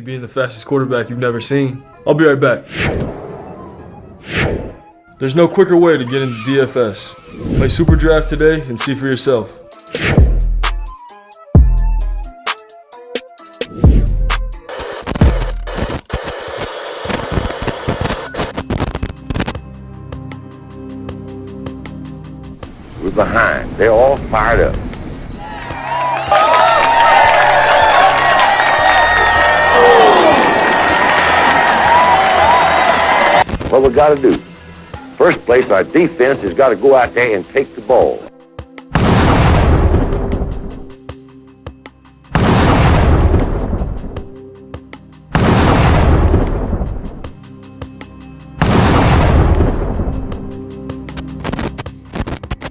Being the fastest quarterback you've never seen. I'll be right back. There's no quicker way to get into DFS. Play Super Draft today and see for yourself. We're behind. They're all fired up. What we got to do? First place, our defense has got to go out there and take the ball.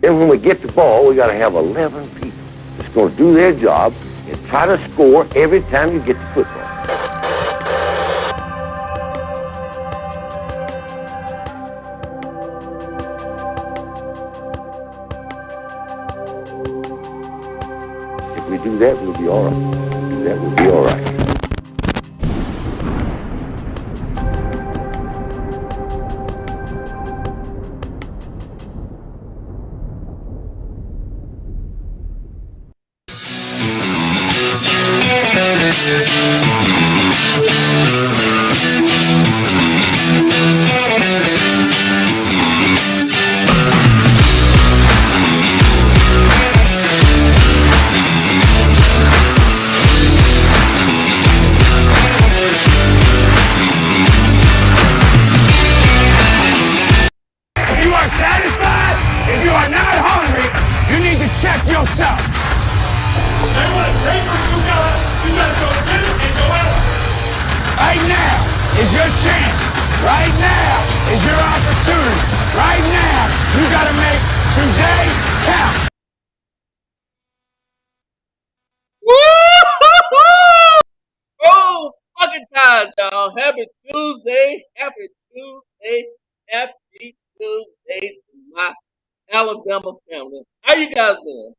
Then when we get the ball, we got to have 11 people that's going to do their job and try to score every time you get the football. If we do that, we'll be all right. Do that, we'll be all right. Check yourself. Hey, what? You gotta go get it and go at it. Right now is your chance. Right now is your opportunity. Right now, you gotta make today count. Woo-hoo-hoo! Oh, fucking time, y'all. Happy Tuesday. Happy Tuesday. Happy Tuesday to my Alabama family. How you guys doing?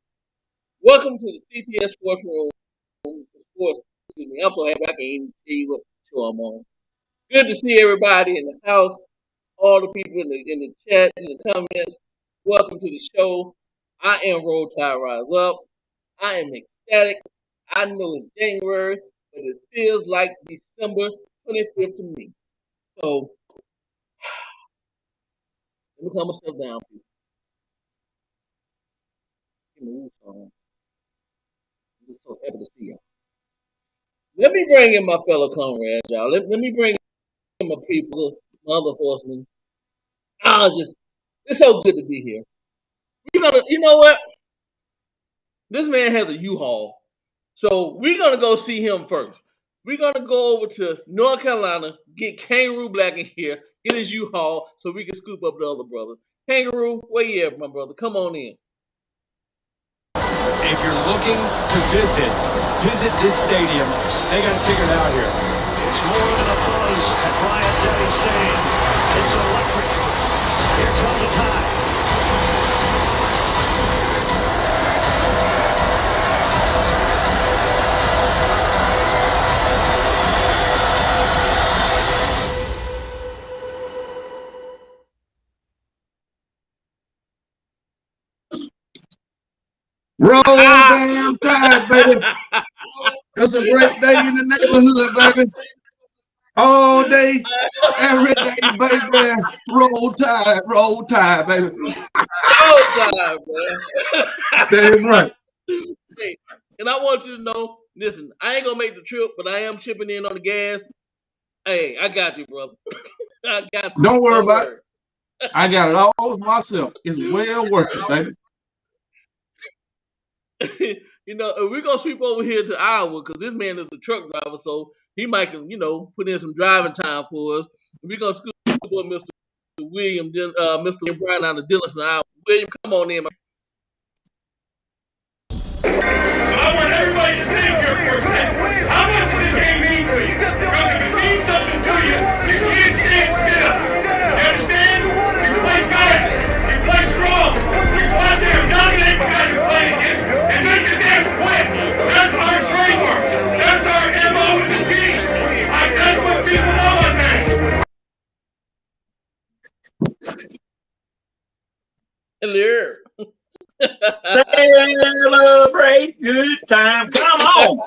Welcome to the CTS Sports Room. Sports, excuse me. I'm so happy I can't even see what show I'm on. Good to see everybody in the house, all the people in the chat, in the comments. Welcome to the show. I am Roll Tide Rise Up. I am ecstatic. I know it's January, but it feels like December 25th to me. So, let me calm myself down, people. I'm just so happy to see y'all. Let me bring in my fellow comrades, y'all. Let me bring in my people, my other horsemen. It's so good to be here. You know what? This man has a U-Haul. So we're going to go see him first. We're going to go over to North Carolina, get Kangaroo Black in here, get his U-Haul so we can scoop up the other brother. Kangaroo, where you at, my brother? Come on in. If you're looking to visit this stadium. They got it figured out here. It's more than a buzz at Bryant-Denny Stadium. It's electric. Here comes the time. Roll damn tide, baby. It's a great day in the neighborhood, baby. All day, every day, baby. Roll tide, baby. Roll tide, man. Damn right. Hey, and I want you to know, listen, I ain't gonna make the trip, but I am chipping in on the gas. Hey, I got you, brother. I got you. Don't worry Don't about it. worry. I got it all myself. It's well worth it, baby. We're gonna sweep over here to Iowa because this man is a truck driver, so he might can, put in some driving time for us. We're gonna scoop up Mr. Mr. Brown out of Dillon, Iowa. William, come on in, man. So I want everybody to think here for a second. How much does this game mean to you? Because if it means something to you, you can't stand still. You understand? You play fast. You play strong. You go out there and dominate the guy you're playing against. And make the damn quit. That's our trademark. That's our MO as a team. That's what people know us as. Hello. Celebrate good time. Come on.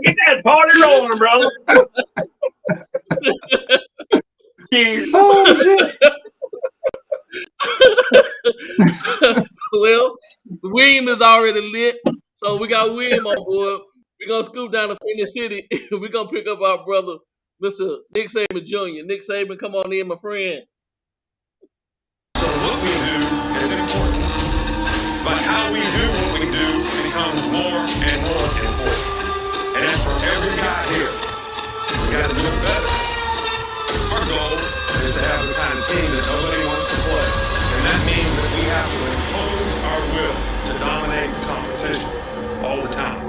Get that party rolling, brother. Cheers. Oh, shit. Well, William is already lit, so we got William on board. We're gonna scoop down to Phoenix City. We're gonna pick up our brother, Mr. Nick Saban Jr. Nick Saban, come on in, my friend. So what we do is important, but how we do what we do becomes more and more important. And that's for every guy here. We got to do it better. Our goal is to have the kind of team that nobody wants to play. And that means that we have to impose our will to dominate the competition all the time.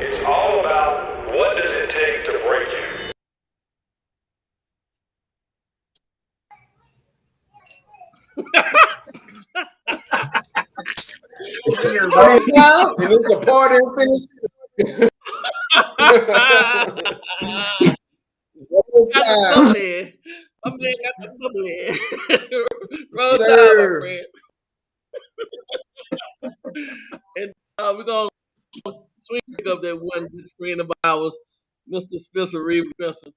It's all about what does it take to break you. And it's a party in Phoenix. Bubbly. My man got the bubbly. Roll Tide, my friend. And we're going to swing up that one good friend of ours, Mr. Spencer Reed. Spencer,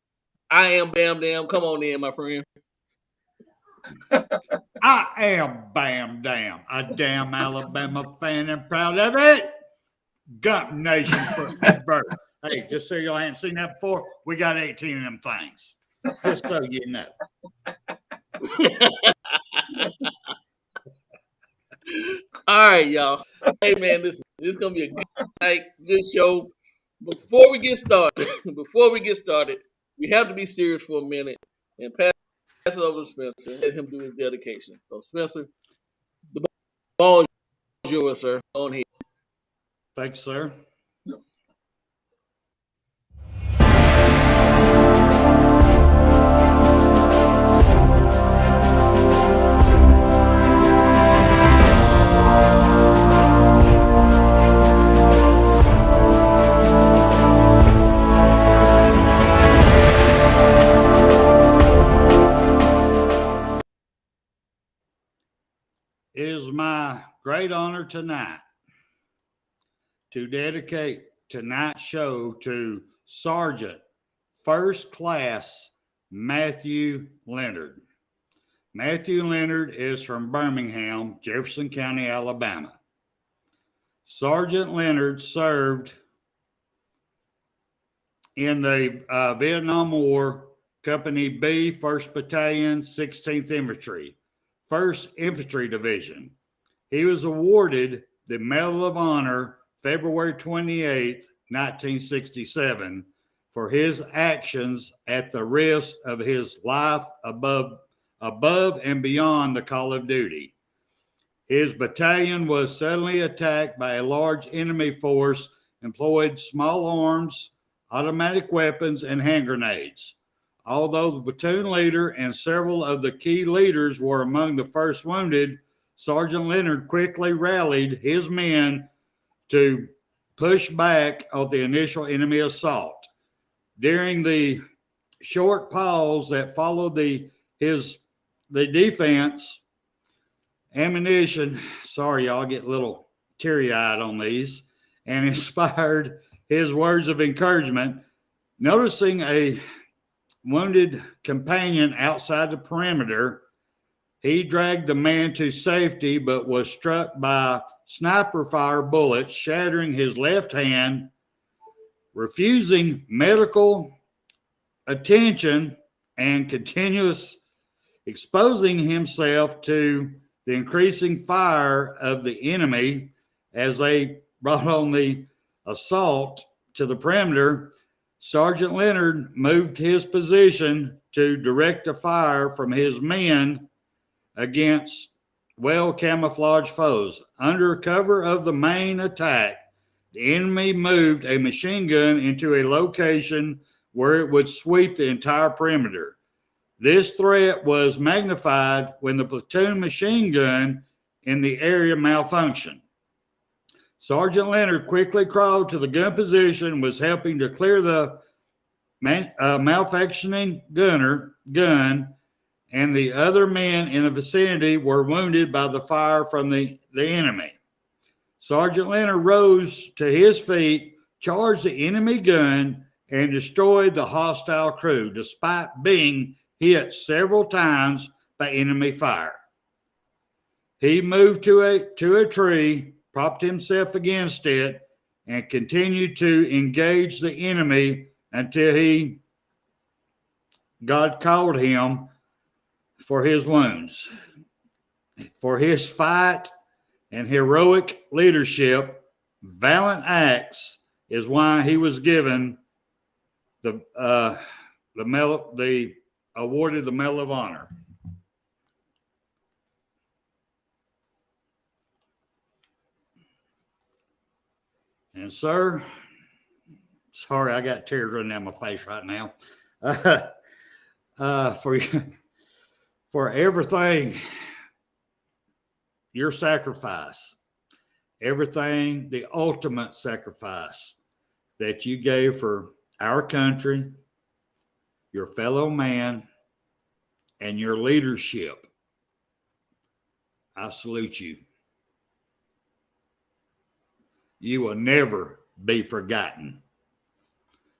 I am Bam Dam. Come on in, my friend. I am Bam Dam, a damn Alabama fan and proud of it. Gump Nation forever. Hey, just so y'all haven't seen that before, we got 18 of them things. Just so you know. All right, y'all. Hey, man, listen, this is gonna be a good night, good show. Before we get started, we have to be serious for a minute and pass it over to Spencer and let him do his dedication. So, Spencer, the ball is yours, sir. On here. Thanks, sir. It is my great honor tonight to dedicate tonight's show to Sergeant First Class Matthew Leonard. Matthew Leonard is from Birmingham, Jefferson County, Alabama. Sergeant Leonard served in the Vietnam War, Company B, 1st Battalion, 16th Infantry, 1st Infantry Division. He was awarded the Medal of Honor February 28, 1967, for his actions at the risk of his life above and beyond the call of duty. His battalion was suddenly attacked by a large enemy force, employed small arms, automatic weapons, and hand grenades. Although the platoon leader and several of the key leaders were among the first wounded, Sergeant Leonard quickly rallied his men to push back on the initial enemy assault. During the short pause that followed the defense, ammunition, sorry, y'all get a little teary-eyed on these, and inspired his words of encouragement. Noticing a wounded companion outside the perimeter, He dragged the man to safety, but was struck by sniper fire bullets, shattering his left hand, refusing medical attention and continuous exposing himself to the increasing fire of the enemy as they brought on the assault to the perimeter. Sergeant Leonard moved his position to direct the fire from his men against well-camouflaged foes. Under cover of the main attack, the enemy moved a machine gun into a location where it would sweep the entire perimeter. This threat was magnified when the platoon machine gun in the area malfunctioned. Sergeant Leonard quickly crawled to the gun position and was helping to clear the malfunctioning gun, and the other men in the vicinity were wounded by the fire from the enemy. Sergeant Leonard rose to his feet, charged the enemy gun, and destroyed the hostile crew, despite being hit several times by enemy fire. He moved to a tree, propped himself against it, and continued to engage the enemy until God called him for his wounds. For his fight and heroic leadership, valiant acts is why he was given awarded the Medal of Honor. And sir, sorry, I got tears running down my face right now. For everything, your sacrifice, everything, the ultimate sacrifice that you gave for our country, your fellow man, and your leadership, I salute you. You will never be forgotten.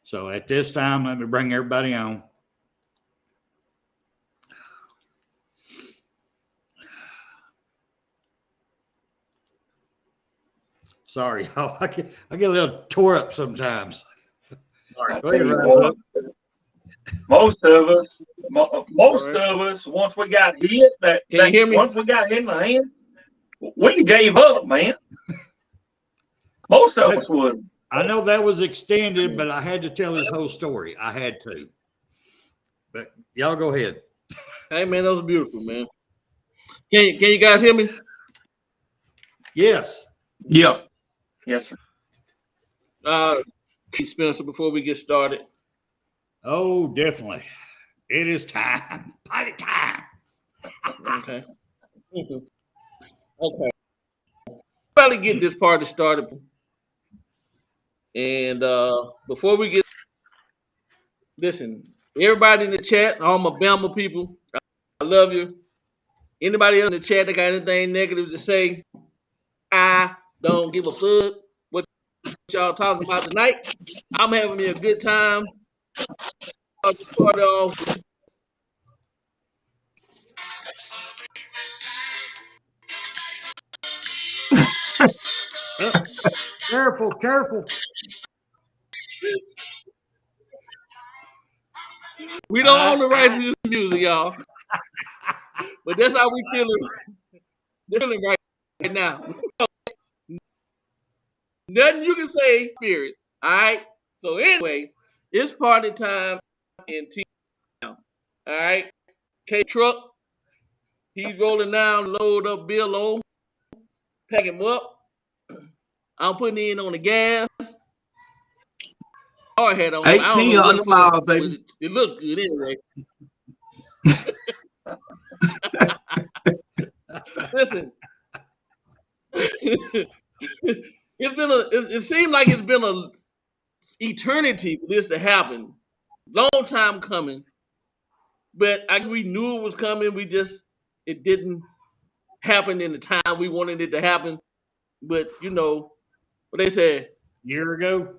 So at this time, let me bring everybody on. Sorry, y'all. I get a little tore up sometimes. All right, go ahead, Ryan. Most of us, once we got hit, once we got hit in the hand, we gave up, man. Most of us would. I know that was extended, but I had to tell his whole story. I had to. But y'all go ahead. Hey, man, that was beautiful, man. Can you guys hear me? Yes. Yeah. Yes, sir. Keith Spencer, before we get started. Oh, definitely. It is time. Party time. Okay. Okay. Probably get this party started. And before we get, listen, everybody in the chat, all my Bama people, I love you. Anybody else in the chat that got anything negative to say, I don't give a fuck what y'all talking about tonight. I'm having me a good time. Start off. Careful. We don't own the rights to this music, y'all. But that's how we feeling right now. Nothing you can say, spirit. All right. So anyway, it's party time in T. All right. K truck. He's rolling down, load up Bill O. Pack him up. I'm putting in on the gas. Hard hat on. 18 on the mile, baby. It looks good anyway. Listen. It seemed like it's been a eternity for this to happen. Long time coming. But I guess we knew it was coming. It didn't happen in the time we wanted it to happen. But you know what they said. Year ago.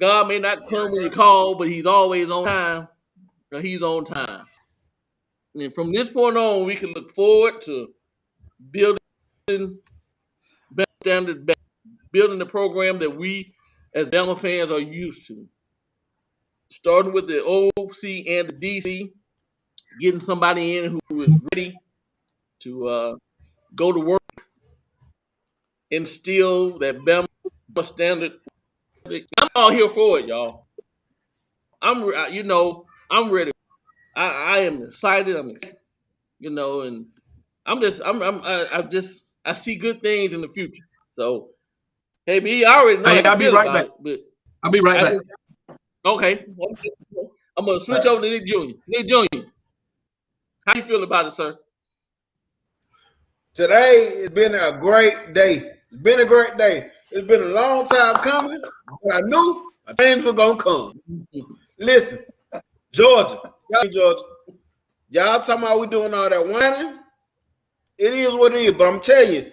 God may not come when you call, but he's always on time. He's on time. And from this point on, we can look forward to building better standard, building the program that we as Bama fans are used to. Starting with the OC and the DC, getting somebody in who is ready to go to work, instill that Bama standard. I'm all here for it, y'all. I'm ready. I am excited. And I see good things in the future. So, hey, B, I already know how you feel about it, but I'll be right back. Okay. I'm gonna switch over to Nick Jr. Nick Jr., how you feel about it, sir? Today has been a great day. It's been a great day. It's been a long time coming, but I knew things were gonna come. Listen, Georgia, y'all talking about we doing all that whining? It is what it is, but I'm telling you,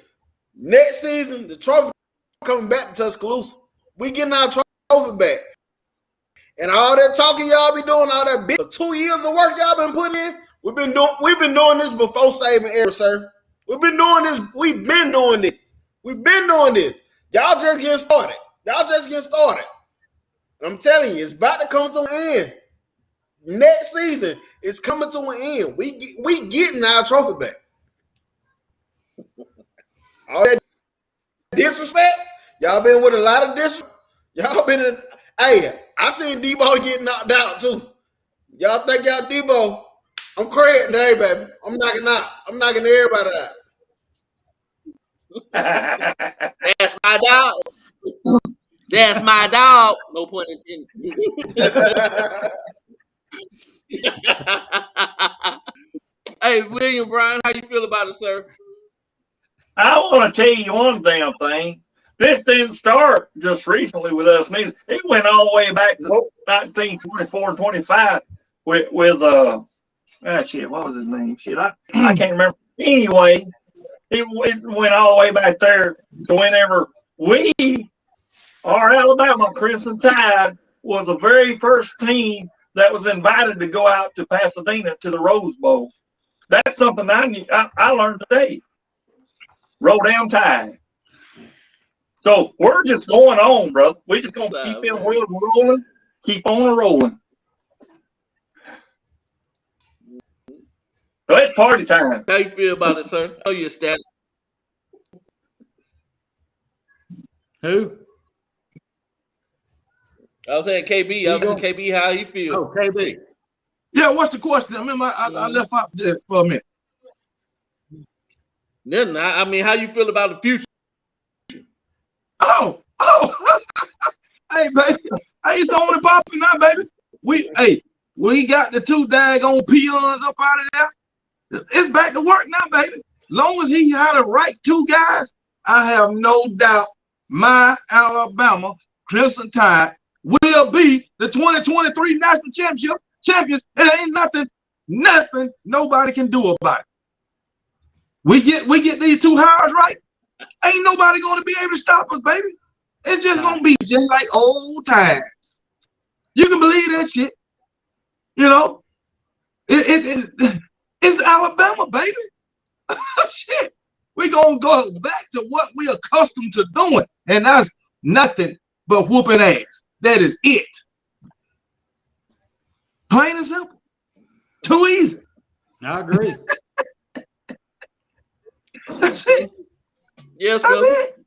next season the trophy coming back to Tuscaloosa. We getting our trophy back. And all that talking y'all be doing, all that big 2 years of work y'all been putting in, we've been doing this before saving era, sir. We've been doing this. We've been doing this. Y'all just getting started. I'm telling you, it's about to come to an end. Next season, it's coming to an end. We getting our trophy back. All that disrespect, y'all been with a lot of disrespect. Y'all been in. Hey, I seen Debo get knocked out too. Y'all think y'all Debo? I'm Craig today, baby. I'm knocking out. I'm knocking everybody out. That's my dog. That's my dog. No pun intended. Hey, William Bryan, how you feel about it, sir? I want to tell you one damn thing. This didn't start just recently with us. It went all the way back to 1924, 25 with what was his name? I can't remember. Anyway, it went all the way back there to whenever our Alabama Crimson Tide was the very first team that was invited to go out to Pasadena to the Rose Bowl. That's something I learned today. Roll down Tide. So we're just going on, brother. We're just going to keep them wheels rolling, keep on rolling. So it's party time. How you feel about it, sir? Oh, you're ecstatic. Who? I was saying KB. I was saying KB, how you feel? Oh, KB. Yeah, what's the question? I remember I left out there for a minute. Then I mean, how you feel about the future? Oh, hey, baby. Hey, it's on and popping now, baby. We got the two daggone peons up out of there. It's back to work now, baby. Long as he had the right two guys, I have no doubt my Alabama Crimson Tide will be the 2023 national champions. It ain't nothing nobody can do about it. We get these two hires right. Ain't nobody going to be able to stop us, baby. It's just going to be just like old times. You can believe that shit. You know, it's Alabama, baby. Shit. We're going to go back to what we're accustomed to doing. And that's nothing but whooping ass. That is it. Plain and simple. Too easy. I agree. That's it. Yes, that's it.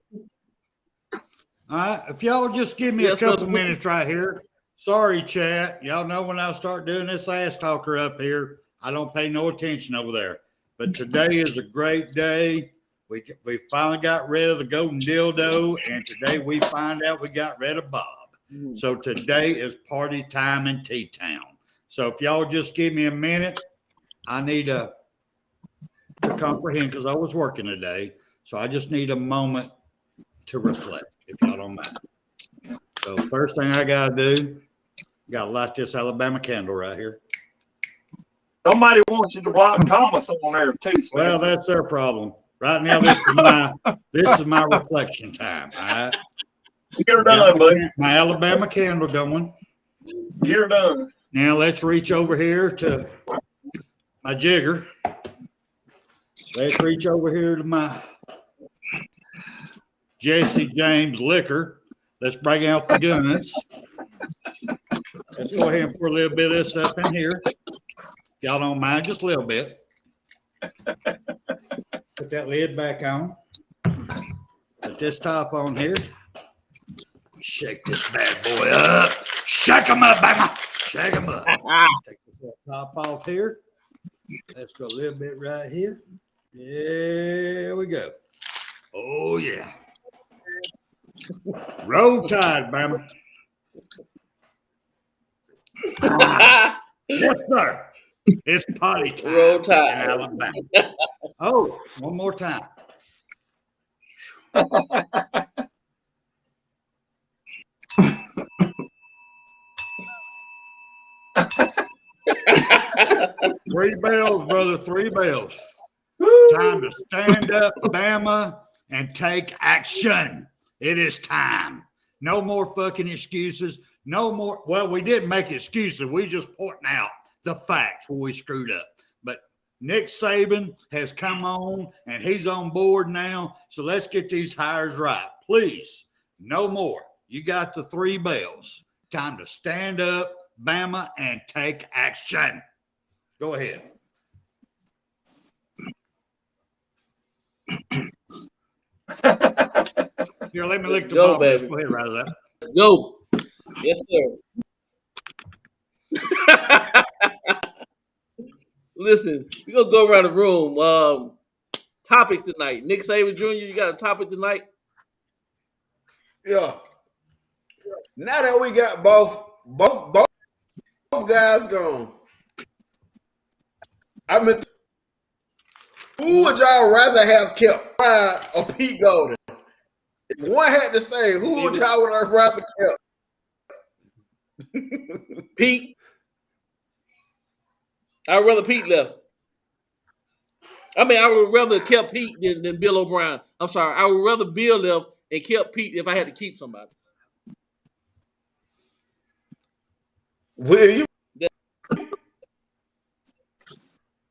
All right. If y'all just give me a couple minutes right here. Sorry, chat. Y'all know when I start doing this ass talker up here, I don't pay no attention over there. But today is a great day. We finally got rid of the golden dildo, and today we find out we got rid of Bob. So today is party time in T-Town. So if y'all just give me a minute, I need to comprehend because I was working today. So I just need a moment to reflect, if y'all don't mind. So first thing I got to do, got to light this Alabama candle right here. Somebody wants you to block Thomas on there too. So well, that's their problem. Right now, this is my reflection time. All right? You're done, buddy. My Alabama candle going. You're done. Now let's reach over here to my jigger. Let's reach over here to my Jesse James liquor. Let's bring out the guns. Let's go ahead and pour a little bit of this up in here. Y'all don't mind, just a little bit. Put that lid back on. Put this top on here. Shake this bad boy up. Shake him up, Bama. Shake him up. Take the top off here. Let's go a little bit right here. There we go. Oh, yeah. Roll Tide, Bama. Yes, sir. It's potty time. Roll Tide. In Alabama. Oh, one more time. Three bells, brother. 3 bells. Time to stand up, Bama, and take action. It is time. No more fucking excuses. No more. Well, we didn't make excuses. We just pointing out the facts where we screwed up. But Nick Saban has come on, and he's on board now. So let's get these hires right. Please, no more. You got the 3 bells. Time to stand up, Bama, and take action. Go ahead. Here, let me lick the ball. Let's go ahead, right that. Go. Yes, sir. Listen, we're going to go around the room. Topics tonight. Nick Saban Jr., you got a topic tonight? Yeah. Now that we got both guys gone, I mean, who would y'all rather have kept, Brian or Pete Golden? If one had to stay, who would y'all would rather kept? Pete. I'd rather Pete left. I mean, I would rather kept Pete than Bill O'Brien. I'm sorry. I would rather Bill left and kept Pete if I had to keep somebody. Will you?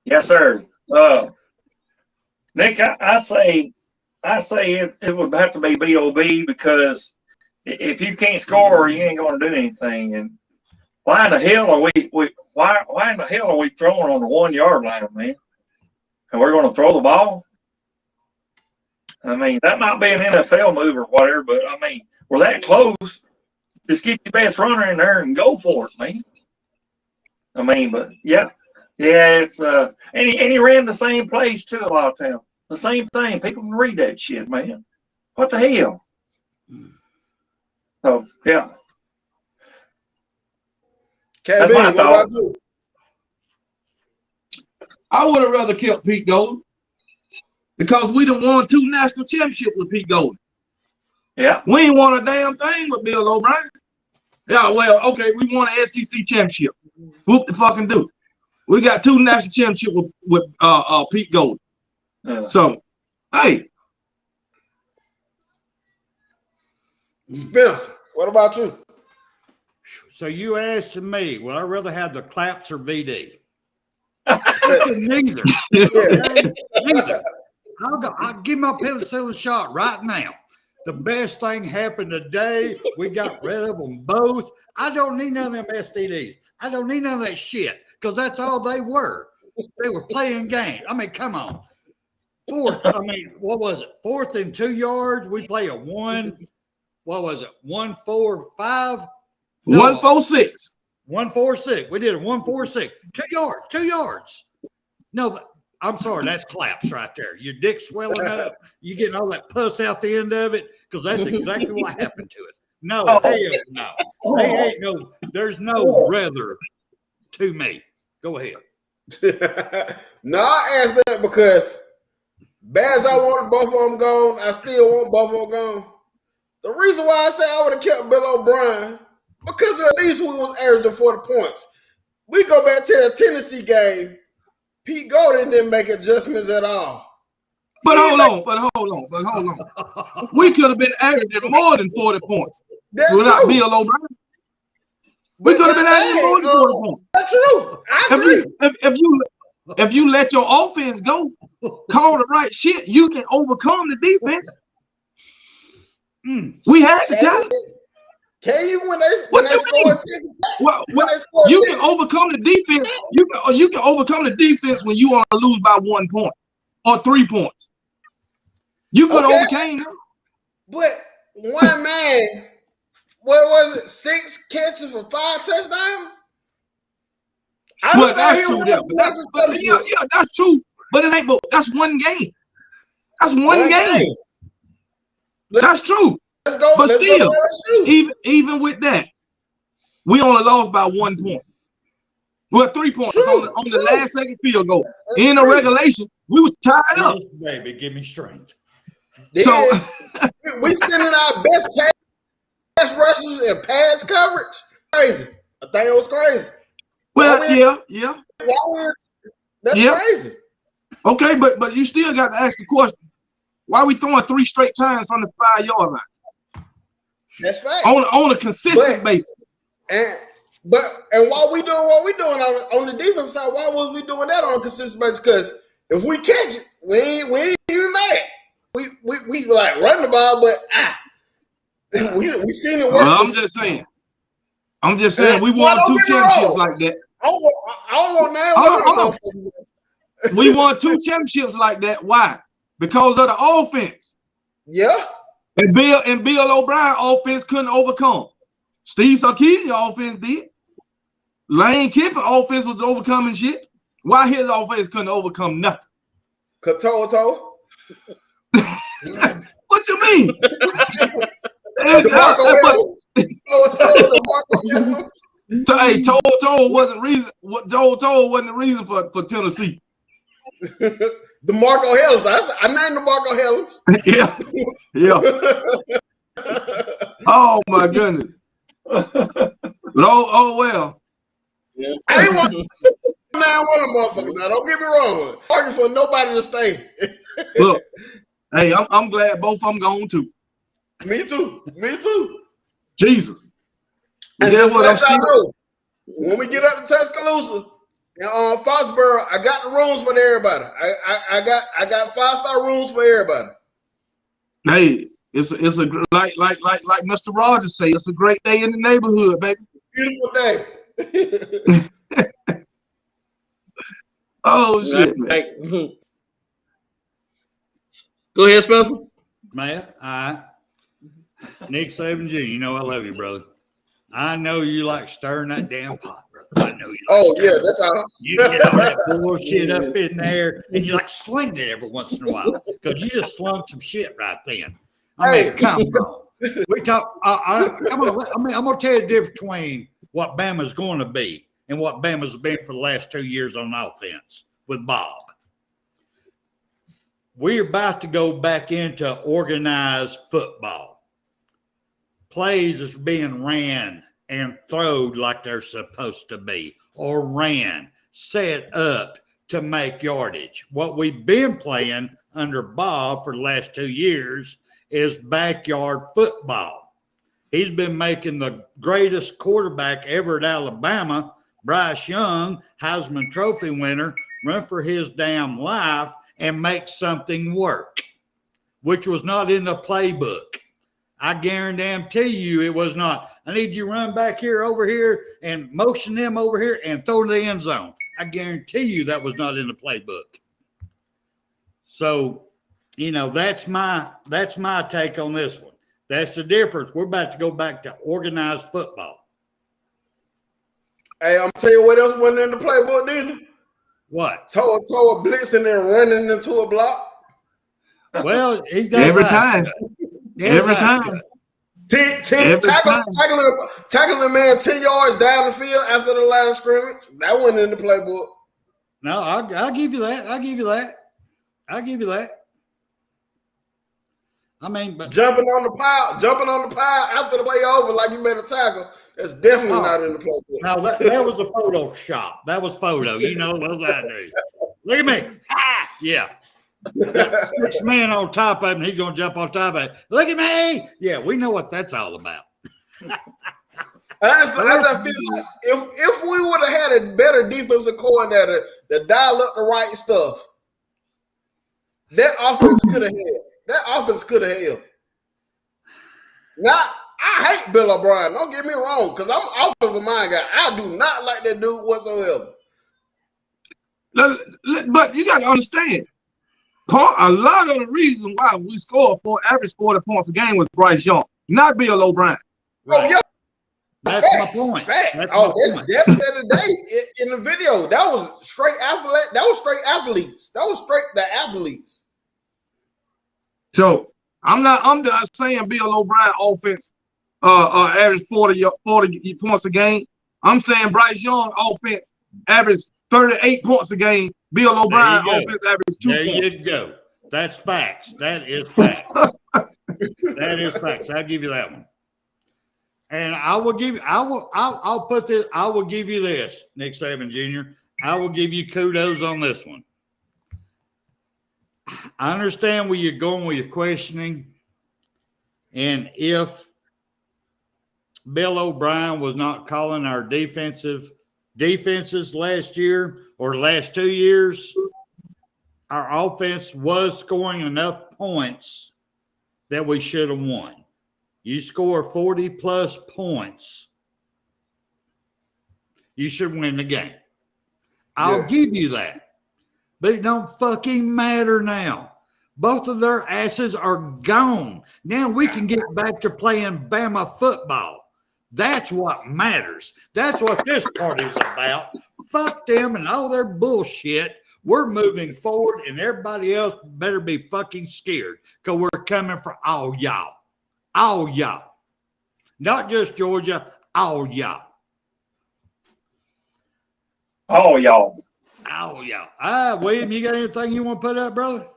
Yes, sir. Nick, I say it would have to be B.O.B. because if you can't score, you ain't going to do anything. And why in the hell are why in the hell are we throwing on the 1 yard line, man? And we're going to throw the ball? I mean, that might be an NFL move or whatever, but I mean, we're that close. Just get your best runner in there and go for it, man. I mean, but yeah, it's and he ran the same place too a lot of times. The same thing. People can read that shit, man. What the hell? So yeah. That's my thought. What about you? I would have rather kept Pete Golden because we done won 2 national championships with Pete Golden. Yeah. We ain't won a damn thing with Bill O'Brien. Yeah, well, okay, we won an SEC championship. Whoop the fucking do. We got 2 national championships with Pete Golden. So, hey. Spencer, what about you? So you asked me, would I rather have the claps or VD? Neither. Neither. I'll give my penicillin shot right now. The best thing happened today. We got rid of them both. I don't need none of them STDs. I don't need none of that shit because that's all they were. They were playing games. I mean, come on. What was it? 4th and 2 yards. We play a 1. What was it? 1-4-5? No, 1-4-6. 1-4-6. We did a 1-4-6. 2 yards. No, I'm sorry. That's claps right there. Your dick swelling up. You getting all that pus out the end of it because that's exactly what happened to it. No, hell no. They ain't no. There's no rather to me. Go ahead. No, I asked that because bad as I wanted both of them gone, I still want both of them gone. The reason why I say I would have kept Bill O'Brien, because at least we was averaging 40 points. We go back to the Tennessee game. Pete Golden didn't make adjustments at all. But hold on. We could have been averaging more than 40 points without Bill O'Brien. We could have been averaging more than 40 points. That's true. I agree. If you let your offense go, call the right shit, you can overcome the defense. We had the talent. Can you when they score? You can overcome the defense. You can overcome the defense when you want to lose by 1 point or 3 points. You could overcame them. But one man, what was it? 6 catches for 5 touchdowns. Well, that's true. Yeah, that's true. But it ain't. But that's one game. That's one game. That's true. Let's go. But let's still, go even with that, we only lost by 1 point. Well, 3 points on the last second field goal. In the regulation, we was tied up. Baby, give me strength. So we sending our best pass rushers and pass coverage. Crazy. I think it was crazy. Well, yeah. That's crazy. Okay, but you still got to ask the question: why are we throwing 3 straight times from the 5-yard line? That's right. On a consistent basis. And while we doing what we doing on the defense side, why was we doing that on a consistent basis? Because if we catch it, we ain't even mad. We like run the ball, but we seen it work. Well, I'm just saying we won 2 championships like that. I don't want We won 2 championships like that. Why? Because of the offense. Yeah. And Bill O'Brien offense couldn't overcome. Steve Sarkisian offense did. Lane Kiffin offense was overcoming shit. Why his offense couldn't overcome nothing? Toto. What you mean? Hey, Toto wasn't reason. Toto wasn't the reason for Tennessee. DeMarco Helms. I named DeMarco Helms. Yeah. Oh my goodness. Oh well. Yeah. I ain't want one motherfuckers. Now don't get me wrong. Arguing for nobody to stay. Look, hey, I'm glad both of them gone too. Me too. Jesus. And guess what? When we get up to Tuscaloosa and Foxborough, I got the rooms for everybody. I got 5-star rooms for everybody. Hey, it's a like Mr. Rogers say, it's a great day in the neighborhood, baby. Beautiful day. Oh shit, man. Go ahead, Spencer. Man, Nick Saban Jr., you know I love you, brother. I know you like stirring that damn pot, brother. I know you like that's how you get all that bullshit up in there and you like sling it every once in a while because you just slung some shit right then. I mean, come on. We talk. I'm gonna tell you the difference between what Bama's going to be and what Bama's been for the last 2 years on offense with Bob. We're about to go back into organized football. Plays is being ran and thrown like they're supposed to be, or ran, set up to make yardage. What we've been playing under Bob for the last 2 years is backyard football. He's been making the greatest quarterback ever at Alabama, Bryce Young, Heisman Trophy winner, run for his damn life and make something work, which was not in the playbook. I guarantee you it was not. I need you to run back here, over here, and motion them over here and throw in the end zone. I guarantee you that was not in the playbook. So, that's my take on this one. That's the difference. We're about to go back to organized football. Hey, I'm tell you what else wasn't in the playbook neither. What? Toe blitzing and running into a block. Well, he does every that. time. Every time. Tackling a man 10 yards down the field after the line of scrimmage. That wasn't in the playbook. No, I'll give you that. I'll give you that. I mean, but jumping on the pile after the play over like you made a tackle. That's definitely not in the playbook. No, that was a Photoshop. That was photo. What I do. Look at me. Yeah. 6 men on top of him. He's going to jump on top of it. Look at me. Yeah, we know what that's all about. Honestly, I just feel like if we would have had a better defensive coordinator to dial up the right stuff, that offense could have held. That offense could have held. Now, I hate Bill O'Brien. Don't get me wrong, because I'm an offensive mind guy. I do not like that dude whatsoever. But you got to understand, a lot of the reason why we scored average 40 points a game was Bryce Young, not Bill O'Brien. Right. Oh, yeah. That's Fact, my point. Fact. That's definitely today in the video. That was straight athlete. That was straight athletes. That was straight the athletes. So I'm just saying Bill O'Brien offense average 40 points a game. I'm saying Bryce Young offense average 38 points a game. Bill O'Brien offense average 2 points. There you go. That's facts. That is facts. That is facts. I'll give you that one. And I'll give you this, Nick Saban Jr. I will give you kudos on this one. I understand where you're going with your questioning. And if Bill O'Brien was not calling our defenses last year or last 2 years, our offense was scoring enough points that we should have won. You score 40-plus points, you should win the game. I'll give you that. But it don't fucking matter now. Both of their asses are gone. Now we can get back to playing Bama football. That's what matters. That's what this party's about. Fuck them and all their bullshit. We're moving forward, and everybody else better be fucking scared because we're coming for all y'all. All y'all. Not just Georgia, all y'all. All y'all. All y'all. William, you got anything you want to put up, brother?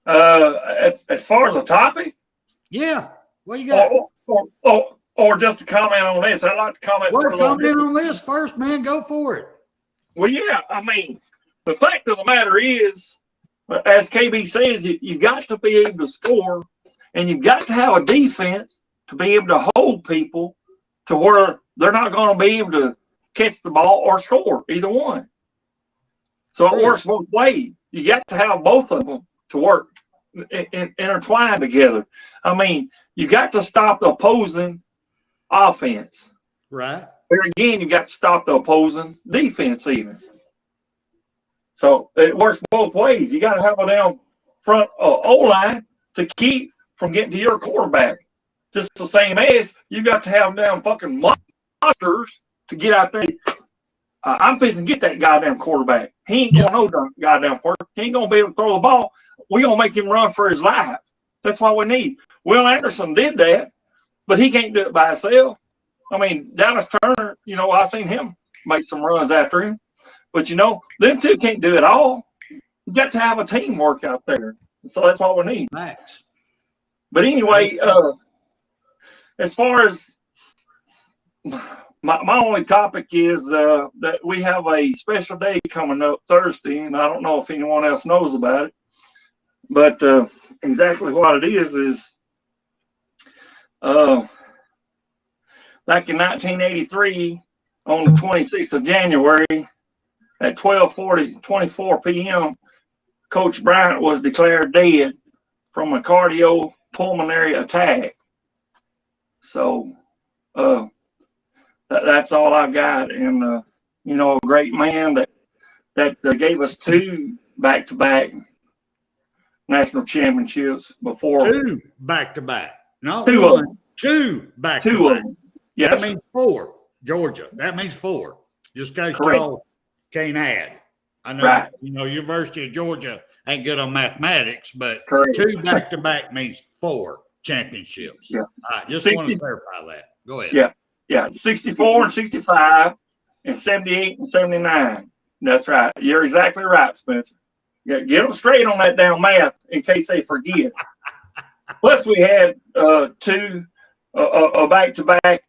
As far as the topic? Yeah. What you got? Or just to comment on this. I'd like to comment. Well, comment on this first, man. Go for it. Well, yeah. I mean, the fact of the matter is, as KB says, you've got to be able to score, and you've got to have a defense to be able to hold people to where they're not going to be able to catch the ball or score, either one. So it works both ways. You got to have both of them to work intertwined together. I mean, you got to stop the opposing offense. Right. There again, you got to stop the opposing defense even. So it works both ways. You got to have a down front O-line to keep from getting to your quarterback. Just the same as you got to have down fucking monsters to get out there. I'm fixing to get that goddamn quarterback. He ain't going to know goddamn work. He ain't going to be able to throw the ball. We're going to make him run for his life. That's what we need. Will Anderson did that, but he can't do it by himself. I mean, Dallas Turner, I seen him make some runs after him. But, them two can't do it all. You got to have a teamwork out there. So that's what we need. Max. But anyway, as far as my only topic is that we have a special day coming up Thursday, and I don't know if anyone else knows about it. But exactly what it is back in 1983, on the 26th of January, at 12:24 p.m., Coach Bryant was declared dead from a cardiopulmonary attack. So that's all I got. And, a great man that gave us 2 back-to-back national championships before. 2 back-to-back. Not 2 one. of them. 2 back-to-back. 2 of them. Yes. That means 4. Georgia. That means 4. Just in case y'all can't add. I know, right. University of Georgia ain't good on mathematics, but Correct. 2 back-to-back means 4 championships. Yeah. All right, just 60, want to clarify that. Go ahead. Yeah. 64 and 65 and 78 and 79. That's right. You're exactly right, Spencer. Yeah, get them straight on that damn math in case they forget. Plus, we had 2 back-to-back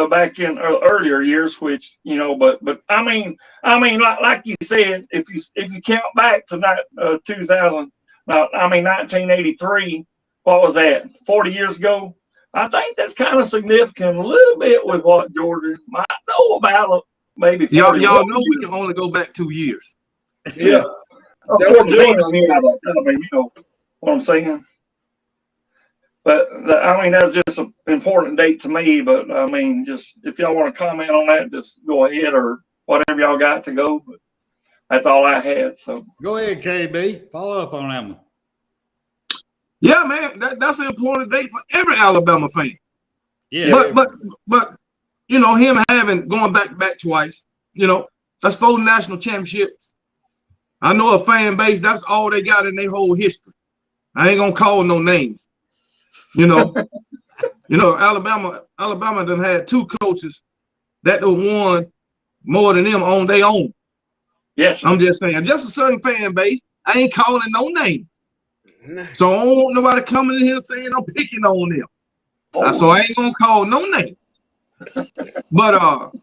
back in earlier years, which but I mean, like you said, if you count back to 1983, what was that? 40 years ago. I think that's kind of significant a little bit with what Georgia might know about maybe 40 Y'all know we can only go back 2 years. Yeah. That's what Georgia said. I mean, you know what I'm saying? But I mean, that's just an important date to me. But I mean, just if y'all want to comment on that, just go ahead or whatever y'all got to go. But that's all I had. So go ahead, KB. Follow up on that one. Yeah, man, that's an important date for every Alabama fan. Yeah. But you know, him going back twice, you know, that's 4 national championships. I know a fan base, that's all they got in their whole history. I ain't gonna call no names. You know, Alabama done had 2 coaches that won more than them on their own. Yes. I'm just saying, just a certain fan base. I ain't calling no names. So I don't want nobody coming in here saying I'm picking on them. So I ain't gonna call no names. But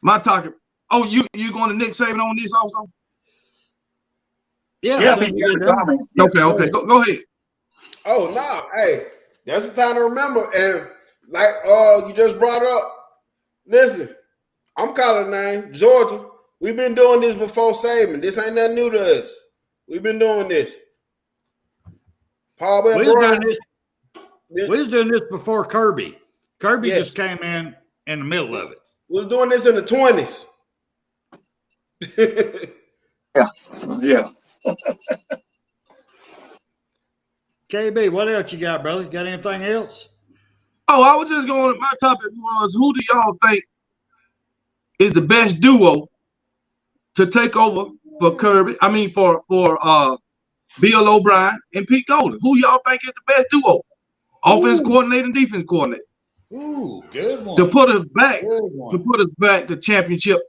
my topic. Oh, you going to Nick Saban on this also? Yeah. Okay. Go ahead. Oh no, hey, that's the time to remember. And like you just brought up, listen, I'm calling name Georgia. We've been doing this before Saban. This ain't nothing new to us. We've been doing this. Paul We was doing this before Kirby. Kirby just came in the middle of it. We was doing this in the 20s. Yeah. KB, what else you got, brother? Got anything else? Oh, I was just going. My topic was, who do y'all think is the best duo to take over for Kirby? I mean, for Bill O'Brien and Pete Golden. Who y'all think is the best duo? Offense coordinator and defense coordinator. Ooh, good one. To put us back to the championship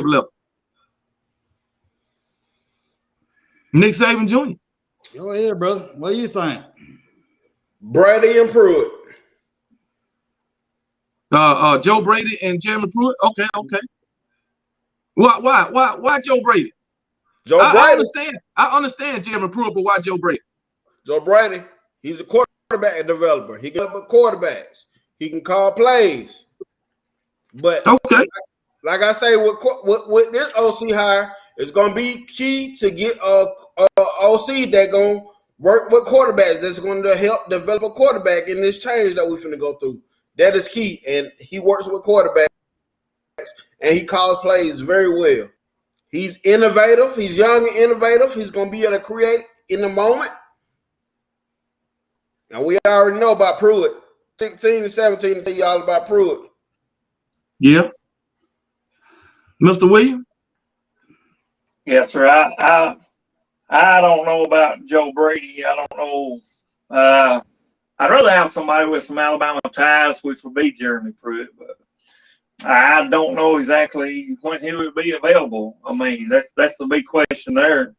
level. Nick Saban Jr. Go ahead, brother. What do you think? Brady and Pruitt. Joe Brady and Jeremy Pruitt. Okay. Why Joe Brady? I understand Jeremy Pruitt, but why Joe Brady? Joe Brady, he's a quarterback developer. He can up quarterbacks. He can call plays. But like I say, with this OC hire, it's going to be key to get a OC that going to work with quarterbacks. That's going to help develop a quarterback in this change that we're finna go through. That is key. And he works with quarterbacks, and he calls plays very well. He's innovative. He's young and innovative. He's going to be able to create in the moment. Now, we already know about Pruitt. 16 and 17 to tell you all about Pruitt. Yeah. Mr. Williams? Yes, sir. I don't know about Joe Brady. I don't know. I'd rather have somebody with some Alabama ties, which would be Jeremy Pruitt, but I don't know exactly when he would be available. I mean, that's the big question there,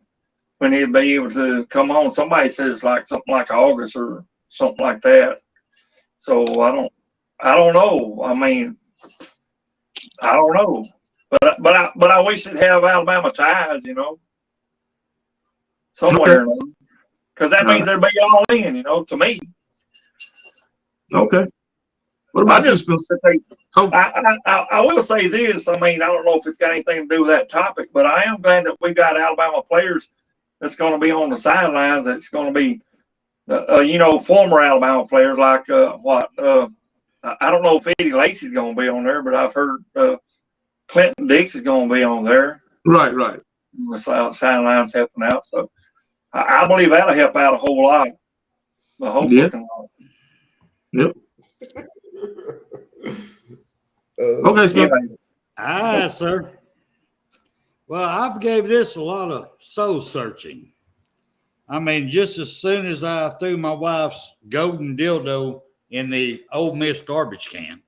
when he'd be able to come on. Somebody says like something like August or something like that. So I don't know. I mean, I don't know. But I wish it'd have Alabama ties, you know, somewhere, because that means they'll be all in, you know, to me. Okay. What about I will say this. I mean, I don't know if it's got anything to do with that topic, but I am glad that we got Alabama players that's going to be on the sidelines. That's going to be, former Alabama players like I don't know if Eddie Lacy's going to be on there, but I've heard Clinton Dix is going to be on there. Right. The sidelines helping out. So I believe that'll help out a whole lot. A whole fucking lot. Yep. Okay, Smith. Aye, sir. Well, I've gave this a lot of soul searching. I mean, just as soon as I threw my wife's golden dildo in the Ole Miss garbage can,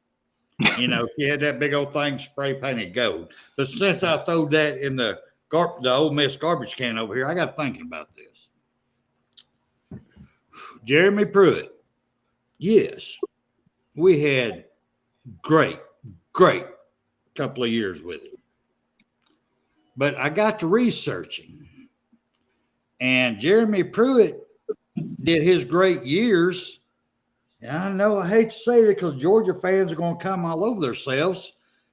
you know, she had that big old thing spray painted gold. But since I threw that in the Ole Miss garbage can over here, I got thinking about this. Jeremy Pruitt. Yes, we had great couple of years with him. But I got to researching, and Jeremy Pruitt did his great years I know I hate to say it because Georgia fans are going to come all over themselves,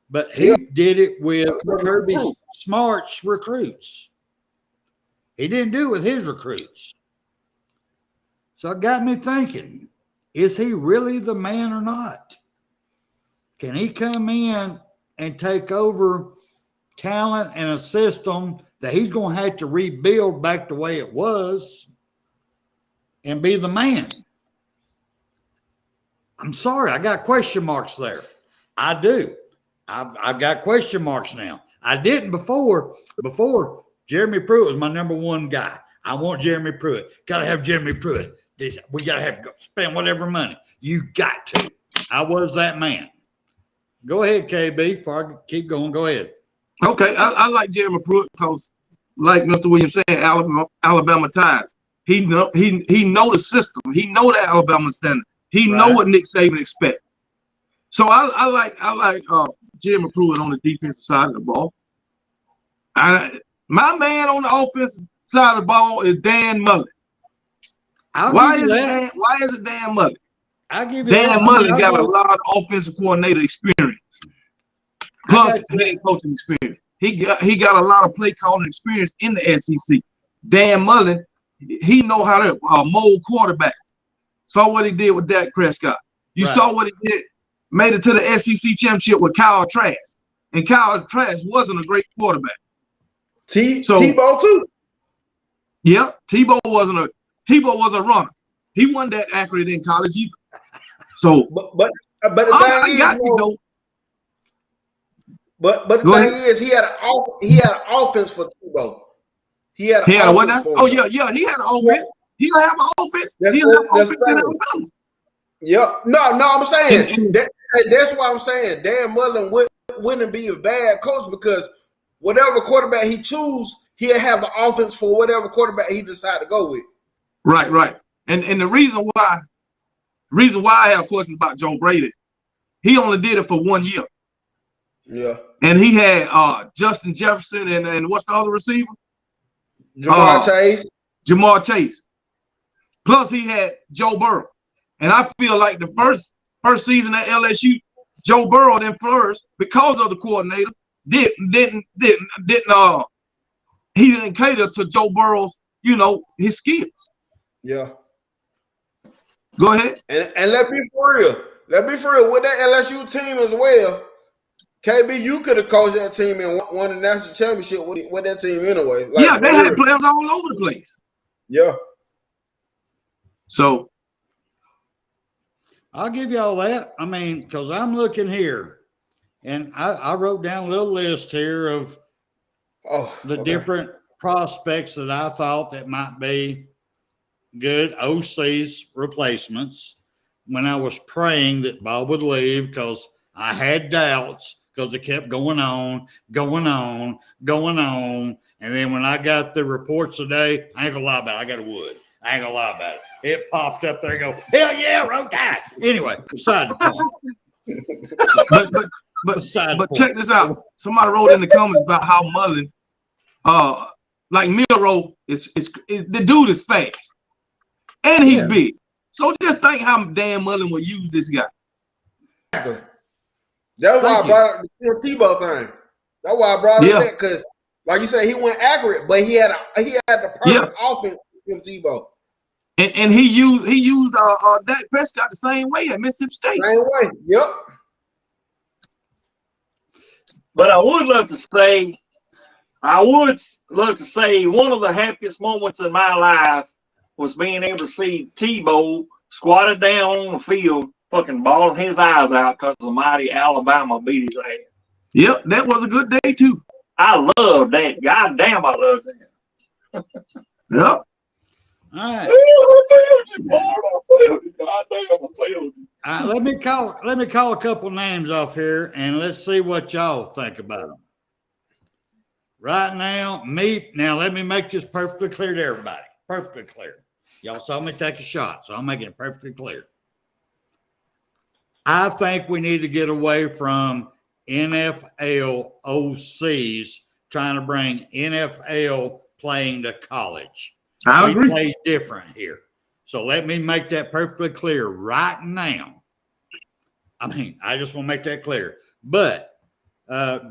but he did it with Kirby Smart's recruits. He didn't do it with his recruits. So it got me thinking, is he really the man or not? Can he come in and take over talent and a system that he's going to have to rebuild back the way it was and be the man? I'm sorry, I got question marks there. I do. I've got question marks now. I didn't before. Before, Jeremy Pruitt was my number one guy. I want Jeremy Pruitt. Got to have Jeremy Pruitt. We got to have to spend whatever money. You got to. I was that man. Go ahead, KB. Before I keep going, go ahead. Okay, I like Jeremy Pruitt because, like Mr. Williams said, Alabama ties. He know the system. He know the Alabama standard. He know what Nick Saban expects. So I like Jeremy Pruitt on the defensive side of the ball. My man on the offensive side of the ball is Dan Mullen. Why is it Dan Mullen? I'll give you Dan Mullen got a lot of offensive coordinator experience, plus head coaching experience. He got a lot of play calling experience in the SEC. Dan Mullen, he know how to mold quarterbacks. Saw what he did with Dak Prescott. You saw what he did. Made it to the SEC championship with Kyle Trask, and Kyle Trask wasn't a great quarterback. Tebow too. Yep, Tebow was a runner. He wasn't that accurate in college either. So, but the thing is, but the thing is, he had an offense for Tebow. He had an what now? offense. Oh yeah, he had an offense. He don't have an offense. He don't have an offense in Alabama. Yep. No, I'm saying that's why I'm saying Dan Mullen wouldn't be a bad coach because whatever quarterback he choose, he'll have an offense for whatever quarterback he decide to go with. Right. And the reason why I have questions about Joe Brady, he only did it for 1 year. Yeah. And he had Justin Jefferson and what's the other receiver? Jamar Chase. Plus he had Joe Burrow. And I feel like the first season at LSU, Joe Burrow didn't flourish because of the coordinator. He didn't cater to Joe Burrow's, his skills. Yeah. Go ahead. And let's be for real. With that LSU team as well. KB, you could have coached that team and won the national championship with that team anyway. Like, they had players all over the place. Yeah. So I'll give you all that. I mean, because I'm looking here, and I wrote down a little list here of different prospects that I thought that might be good OC's replacements when I was praying that Bob would leave because I had doubts because it kept going on. And then when I got the reports today, I ain't gonna lie about it. I got a wood. I ain't gonna lie about it. It popped up there and go, hell yeah, roll tide. Anyway, beside the point. But check this out. Somebody wrote in the comments about how Mullen, like Milroe, the dude is fast. And he's big. So just think how Dan Mullen would use this guy. That's why I brought up the Tebow thing. That's why I brought up that because, like you said, he went accurate, but he had the perfect offense for Tebow. And he used Dak Prescott the same way at Mississippi State. Same way. Yep. But I would love to say one of the happiest moments in my life was being able to see Tebow squatted down on the field, fucking bawling his eyes out because the mighty Alabama beat his ass. Yep, that was a good day too. I love that. God damn, I love that. Yep. All right. Let me call a couple names off here and let's see what y'all think about them. Right now, let me make this perfectly clear to everybody. Perfectly clear. Y'all saw me take a shot, so I'm making it perfectly clear. I think we need to get away from NFL OCs trying to bring NFL playing to college. I agree. We play different here. So let me make that perfectly clear right now. I mean, I just want to make that clear. But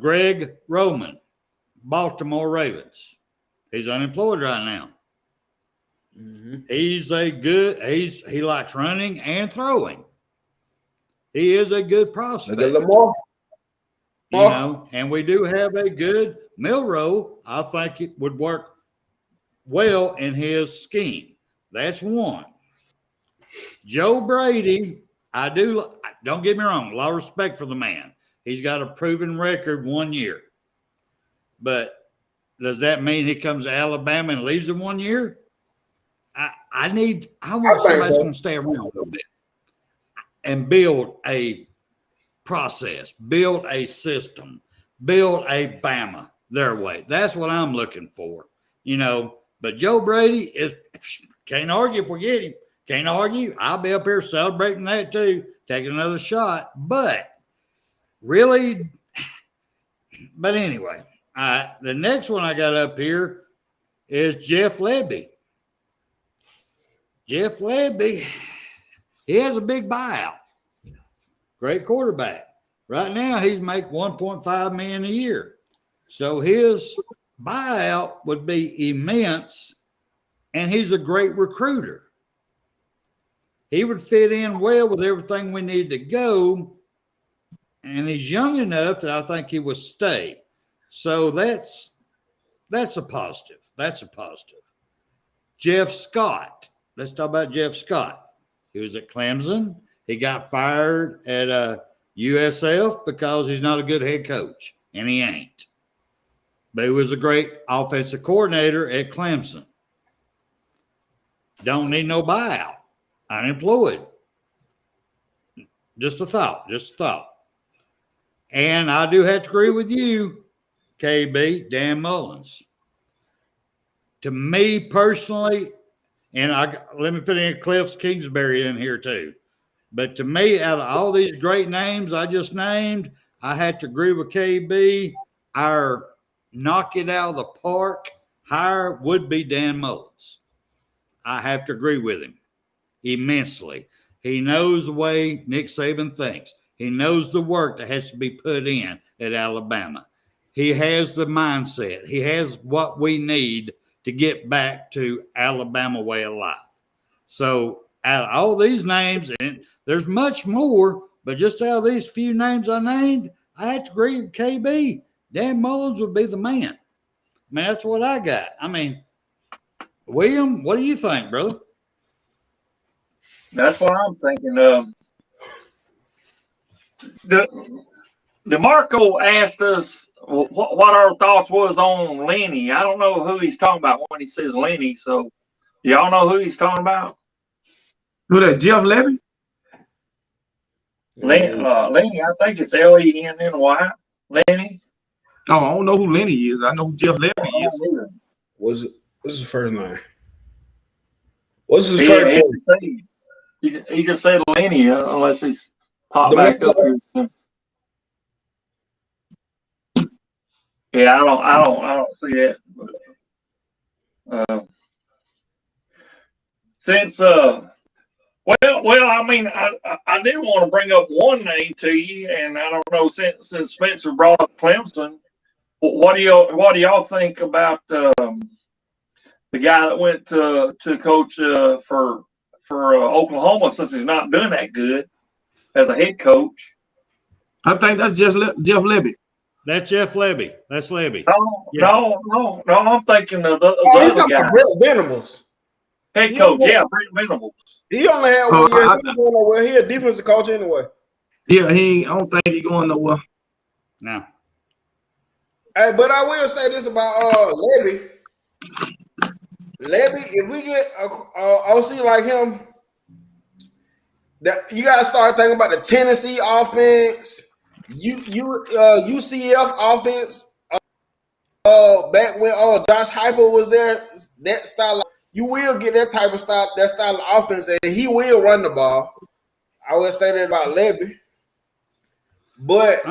Greg Roman, Baltimore Ravens, he's unemployed right now. Mm-hmm. He likes running and throwing. He is a good prospect. Look at Lamar. You know, and we do have a good Milroe. I think it would work well in his scheme. That's one. Joe Brady, don't get me wrong, a lot of respect for the man. He's got a proven record 1 year. But does that mean he comes to Alabama and leaves in 1 year? I want somebody that's going to stay around a little bit and build a process, build a system, build a Bama their way. That's what I'm looking for, you know. But Joe Brady can't argue if we get him. Can't argue. I'll be up here celebrating that too, taking another shot. But really, but anyway, the next one I got up here is Jeff Lebby. Jeff Lebby, he has a big buyout. Great quarterback. Right now, he's making $1.5 million a year. So his buyout would be immense, and he's a great recruiter. He would fit in well with everything we need to go, and he's young enough that I think he would stay. So that's a positive. That's a positive. Jeff Scott. Let's talk about Jeff Scott. He was at Clemson. He got fired at USF because he's not a good head coach, and he ain't. But he was a great offensive coordinator at Clemson. Don't need no buyout. Unemployed. Just a thought. And I do have to agree with you, KB, Dan Mullins. To me personally, and let me put in Cliff Kingsbury in here too. But to me, out of all these great names I just named, I had to agree with KB. Our knock it out of the park hire would be Dan Mullins. I have to agree with him immensely. He knows the way Nick Saban thinks. He knows the work that has to be put in at Alabama. He has the mindset. He has what we need to get back to Alabama way of life. So out of all these names, and there's much more, but just out of these few names I named, I have to agree with KB. Dan Mullins would be the man. I mean, that's what I got. I mean, William, what do you think, brother? That's what I'm thinking of. DeMarco asked us what our thoughts was on Lenny. I don't know who he's talking about when he says Lenny. So, y'all know who he's talking about? Who that? Jeff Lebby? Lenny, I think it's Lenny. Lenny. Oh, I don't know who Lenny is. I know who Jeff Lebby is. What's his first name? What's his first name? He just said Lenny, unless he's popped back up here. Yeah, I don't see that. Well, I mean, I did want to bring up one name to you, and I don't know since Spencer brought up Clemson, what do y'all think about the guy that went to coach for Oklahoma, since he's not doing that good as a head coach? I think that's just Jeff Lebby. That's Jeff Lebby. That's Lebby. No. I'm thinking of the he's talking about Brent Venables. Head coach, Brent Venables. He only had 1 year. He ain't going nowhere. He a defensive coach anyway. Yeah, I don't think he's going nowhere. No. Hey, but I will say this about Lebby. Lebby, if we get OC like him, that you gotta start thinking about the Tennessee offense, UCF offense. Back when Josh Heupel was there, that style, you will get that type of style, that style of offense, and he will run the ball. I would say that about Lebby. But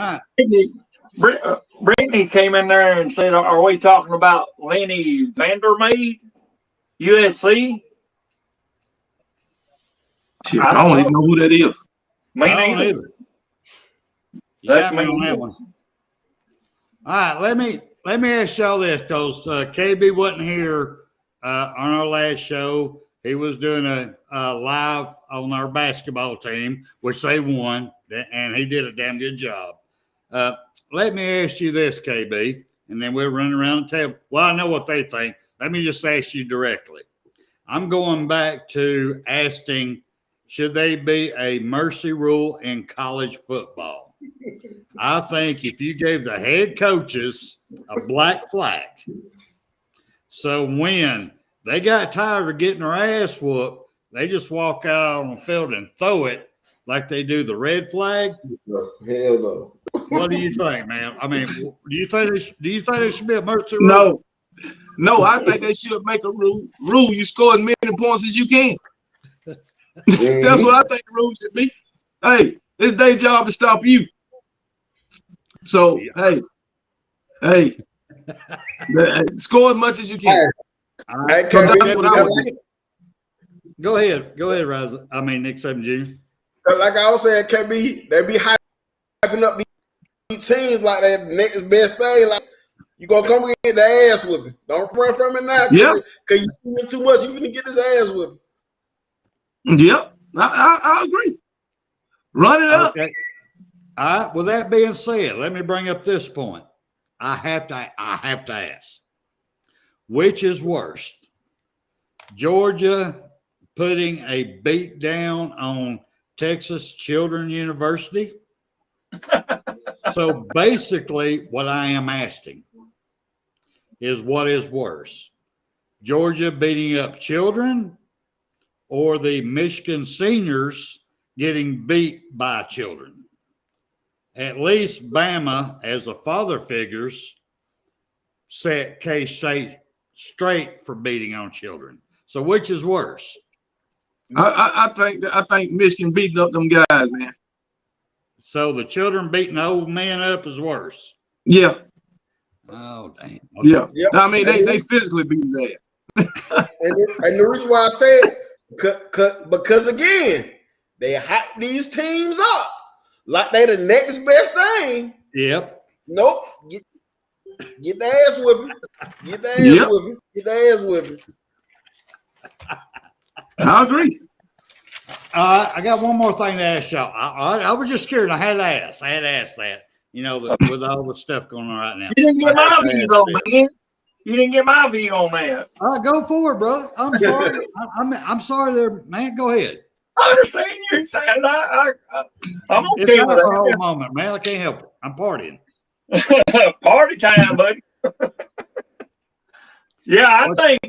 Brittany came in there and said, "Are we talking about Lenny Vandermeer, USC?" Shit, I don't even know who that is. Me I don't neither. either. You got me on that one. All right, let me ask y'all this, because KB wasn't here on our last show. He was doing a live on our basketball team, which they won, and he did a damn good job. Let me ask you this, KB, and then we'll run around the table. Well, I know what they think. Let me just ask you directly. I'm going back to asking, should they be a mercy rule in college football? I think if you gave the head coaches a black flag, so when they got tired of getting their ass whooped, they just walk out on the field and throw it like they do the red flag. No, hell no. What do you think, man? I mean, do you think it should be a mercy rule? No, I think they should make a rule. You score as many points as you can. That's what I think the rule should be. Hey, it's their job to stop you. So, hey, score as much as you can. Hey, So that's what I would do. Go ahead, Raza. I mean, Nick Saban Jr. Like I was saying, KB, they be hyping up these teams like that next best thing. Like, you gonna come and get the ass whipping. Don't run from it now. Because you see it too much. You gonna get his ass whipping. Yep, I agree. Run it up. Okay. All right. With that being said, let me bring up this point. I have to ask, which is worse? Georgia putting a beat down on Texas Children's University? So basically, what I am asking is, what is worse? Georgia beating up children, or the Michigan seniors getting beat by children? At least Bama, as the father figures, set K-State straight for beating on children. So which is worse? I think Michigan beating up them guys, man. So the children beating the old men up is worse. Yeah. Oh, damn. Okay. Yeah. Yep. I mean, they physically beat his ass. and the reason why I say because again, they hype these teams up like they the next best thing. Yep. Nope. Get the ass whipping. Get the ass whipping. Get the ass whipping. I agree. I got one more thing to ask y'all. I was just scared. I had to ask that. You know, with all the stuff going on right now. You didn't get my view on man. You didn't get my view on that. All right, go for it, brother. I'm sorry. I'm sorry there, man. Go ahead. I understand you're saying I'm okay it's with that. A whole moment, man. I can't help it. I'm partying. Party time, buddy. Yeah, I think.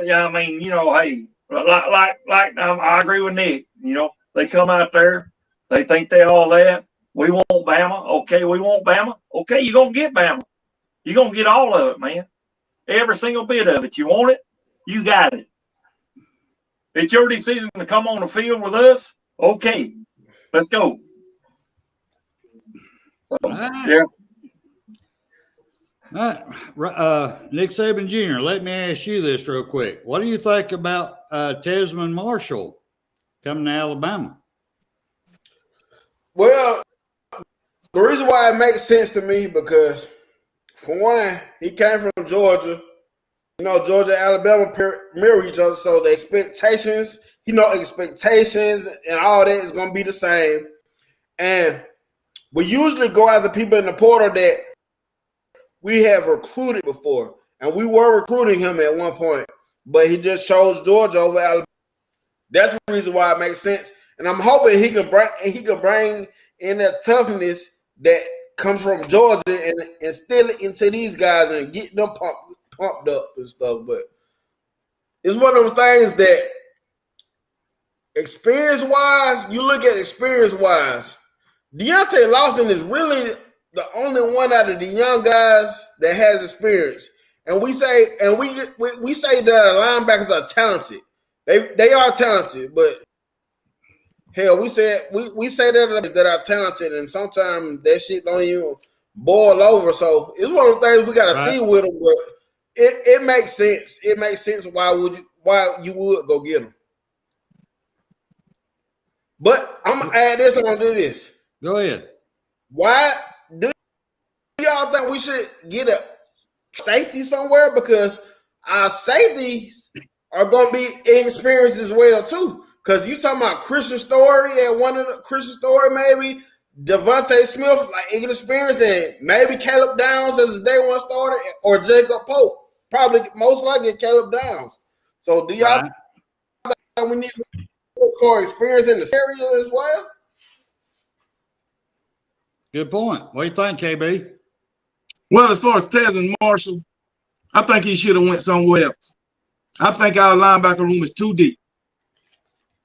Yeah, I mean, you know, hey, like I agree with Nick. You know, they come out there, they think they all that. We want Bama. Okay, we want Bama. Okay, you're gonna get Bama. You're gonna get all of it, man. Every single bit of it. You want it, you got it. It's your decision to come on the field with us. Okay, let's go. Yeah. All right. Nick Saban Jr., let me ask you this real quick. What do you think about Tesman Marshall coming to Alabama? Well, the reason why it makes sense to me, because for one, he came from Georgia. You know, Georgia and Alabama mirror each other, so the expectations and all that is going to be the same. And we usually go after people in the portal that we have recruited before, and we were recruiting him at one point, but he just chose Georgia over Alabama. That's the reason why it makes sense, and I'm hoping he can bring in that toughness that comes from Georgia and instill it into these guys and get them pumped up and stuff. But it's one of those things that experience-wise, you look at experience-wise, Deontay Lawson is really the only one out of the young guys that has experience. And we say that our linebackers are talented. They are talented, but hell, we say that are talented, and sometimes that shit don't even boil over. So it's one of the things we gotta see with them, but it makes sense. It makes sense why you would go get them. But I'm gonna add this. I'm gonna do this. Go ahead. Why do y'all think we should get a safety somewhere? Because our safeties are gonna be inexperienced as well too. Because you talking about Christian Story at one of the Christian Story, maybe Devontae Smith, like inexperienced, and maybe Caleb Downs as a day one starter, or Jacob Pope. Probably most likely Caleb Downs. So do y'all think we need core experience in the area as well? Good point. What do you think, KB? Well, as far as Desmond Marshall, I think he should have went somewhere else. I think our linebacker room is too deep.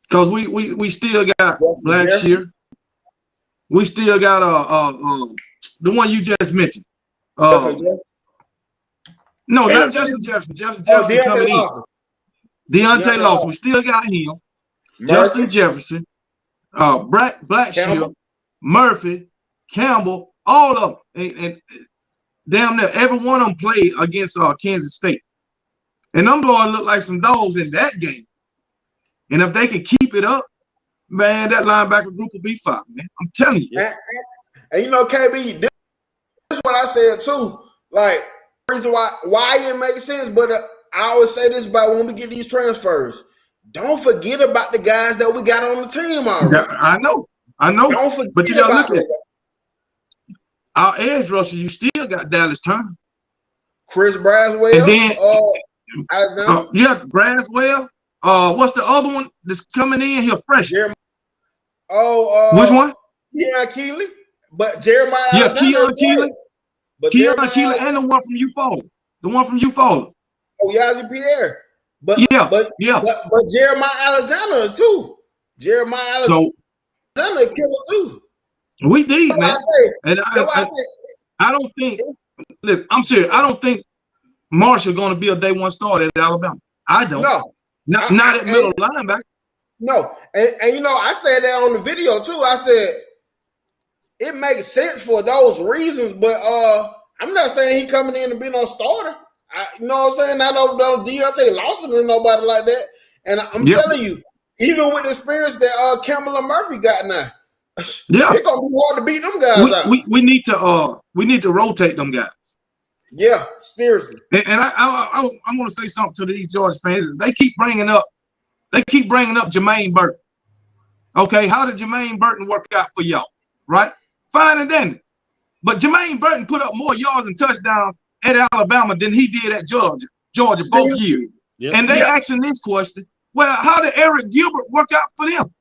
Because we still got Blackshear. We still got the one you just mentioned. No, not Justin Jefferson. Justin Jefferson coming in. Deontay Lawson. We still got him. Murphy. Justin Jefferson, Blackshear, Murphy, Campbell, all of them. And damn near every one of them played against Kansas State. And them boys look like some dogs in that game. And if they can keep it up, man, that linebacker group will be fine, man. I'm telling you. And you know, KB, this is what I said too. Like, the reason why it makes sense, but I always say this about when we get these transfers. Don't forget about the guys that we got on the team already. I know. Don't forget but you gotta about look at our edge rusher. You still got Dallas Turner, Chris Braswell, and then Alexander. Braswell. What's the other one that's coming in here fresh? Which one? Keon Keeley. But Jeremiah Alexander. Keon Keeley. But Keon Keeley and the one from Eufaula. The one from Eufaula. Oh, Yazi Pierre. But Jeremiah Alexander too. Jeremiah Alexander killer too. We did, man. I don't think. Listen, I'm serious. I don't think Marshall going to be a day one starter at Alabama. I don't. No. Not at middle linebacker. No, and you know, I said that on the video too. I said it makes sense for those reasons, but I'm not saying he coming in and being no starter. You know what I'm saying? I know Deontay Lawson or nobody like that. And I'm telling you, even with the experience that Campbell and Murphy got now, it's gonna be hard to beat them guys out. We need to rotate them guys. Yeah, seriously. And I want to say something to these Georgia fans. They keep bringing up Jermaine Burton. Okay, how did Jermaine Burton work out for y'all? Right? Fine and dandy. But Jermaine Burton put up more yards and touchdowns at Alabama than he did at Georgia both years. Yep. And they asking this question, well, how did Eric Gilbert work out for them?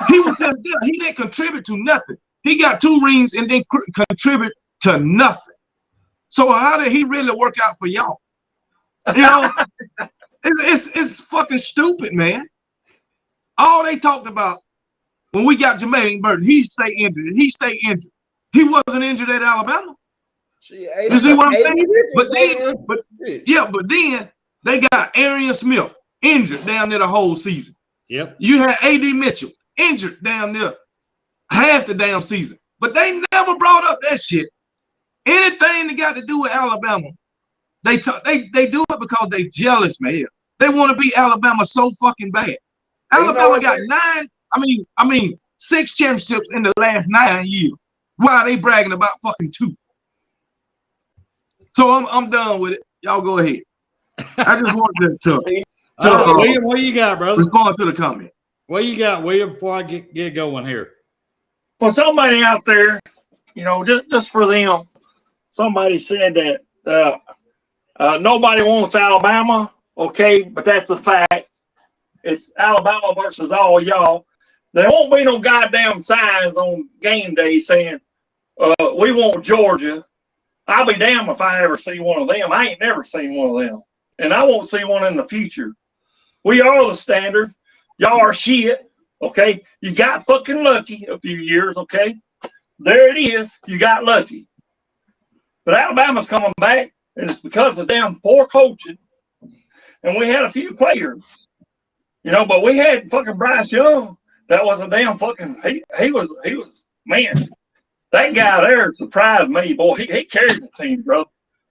He was just there. He didn't contribute to nothing. He got 2 rings and didn't contribute to nothing. So how did he really work out for y'all? You know, it's fucking stupid, man. All they talked about when we got Jermaine Burton, he stayed injured. He wasn't injured at Alabama. You see what I'm saying? But then they got Arian Smith injured down there the whole season. Yep. You had A.D. Mitchell injured down there half the damn season. But they never brought up that shit. Anything that got to do with Alabama, they do it because they jealous, man. They want to beat Alabama so fucking bad. Alabama got 6 championships in the last 9 years. Why are they bragging about fucking 2? So I'm done with it. Y'all go ahead. I just wanted to William, what you got, brother? Respond to the comment. What you got, William, before I get going here? Well, somebody out there, you know, just for them, somebody said that nobody wants Alabama, okay, but that's a fact. It's Alabama versus all y'all. There won't be no goddamn signs on game day saying, we want Georgia. I'll be damned if I ever see one of them. I ain't never seen one of them. And I won't see one in the future. We are the standard. Y'all are shit, okay? You got fucking lucky a few years, okay? There it is. You got lucky. But Alabama's coming back, and it's because of damn poor coaching. And we had a few players, you know, but we had fucking Bryce Young. That was a damn fucking, he was, man, that guy there surprised me, boy. He carried the team, bro.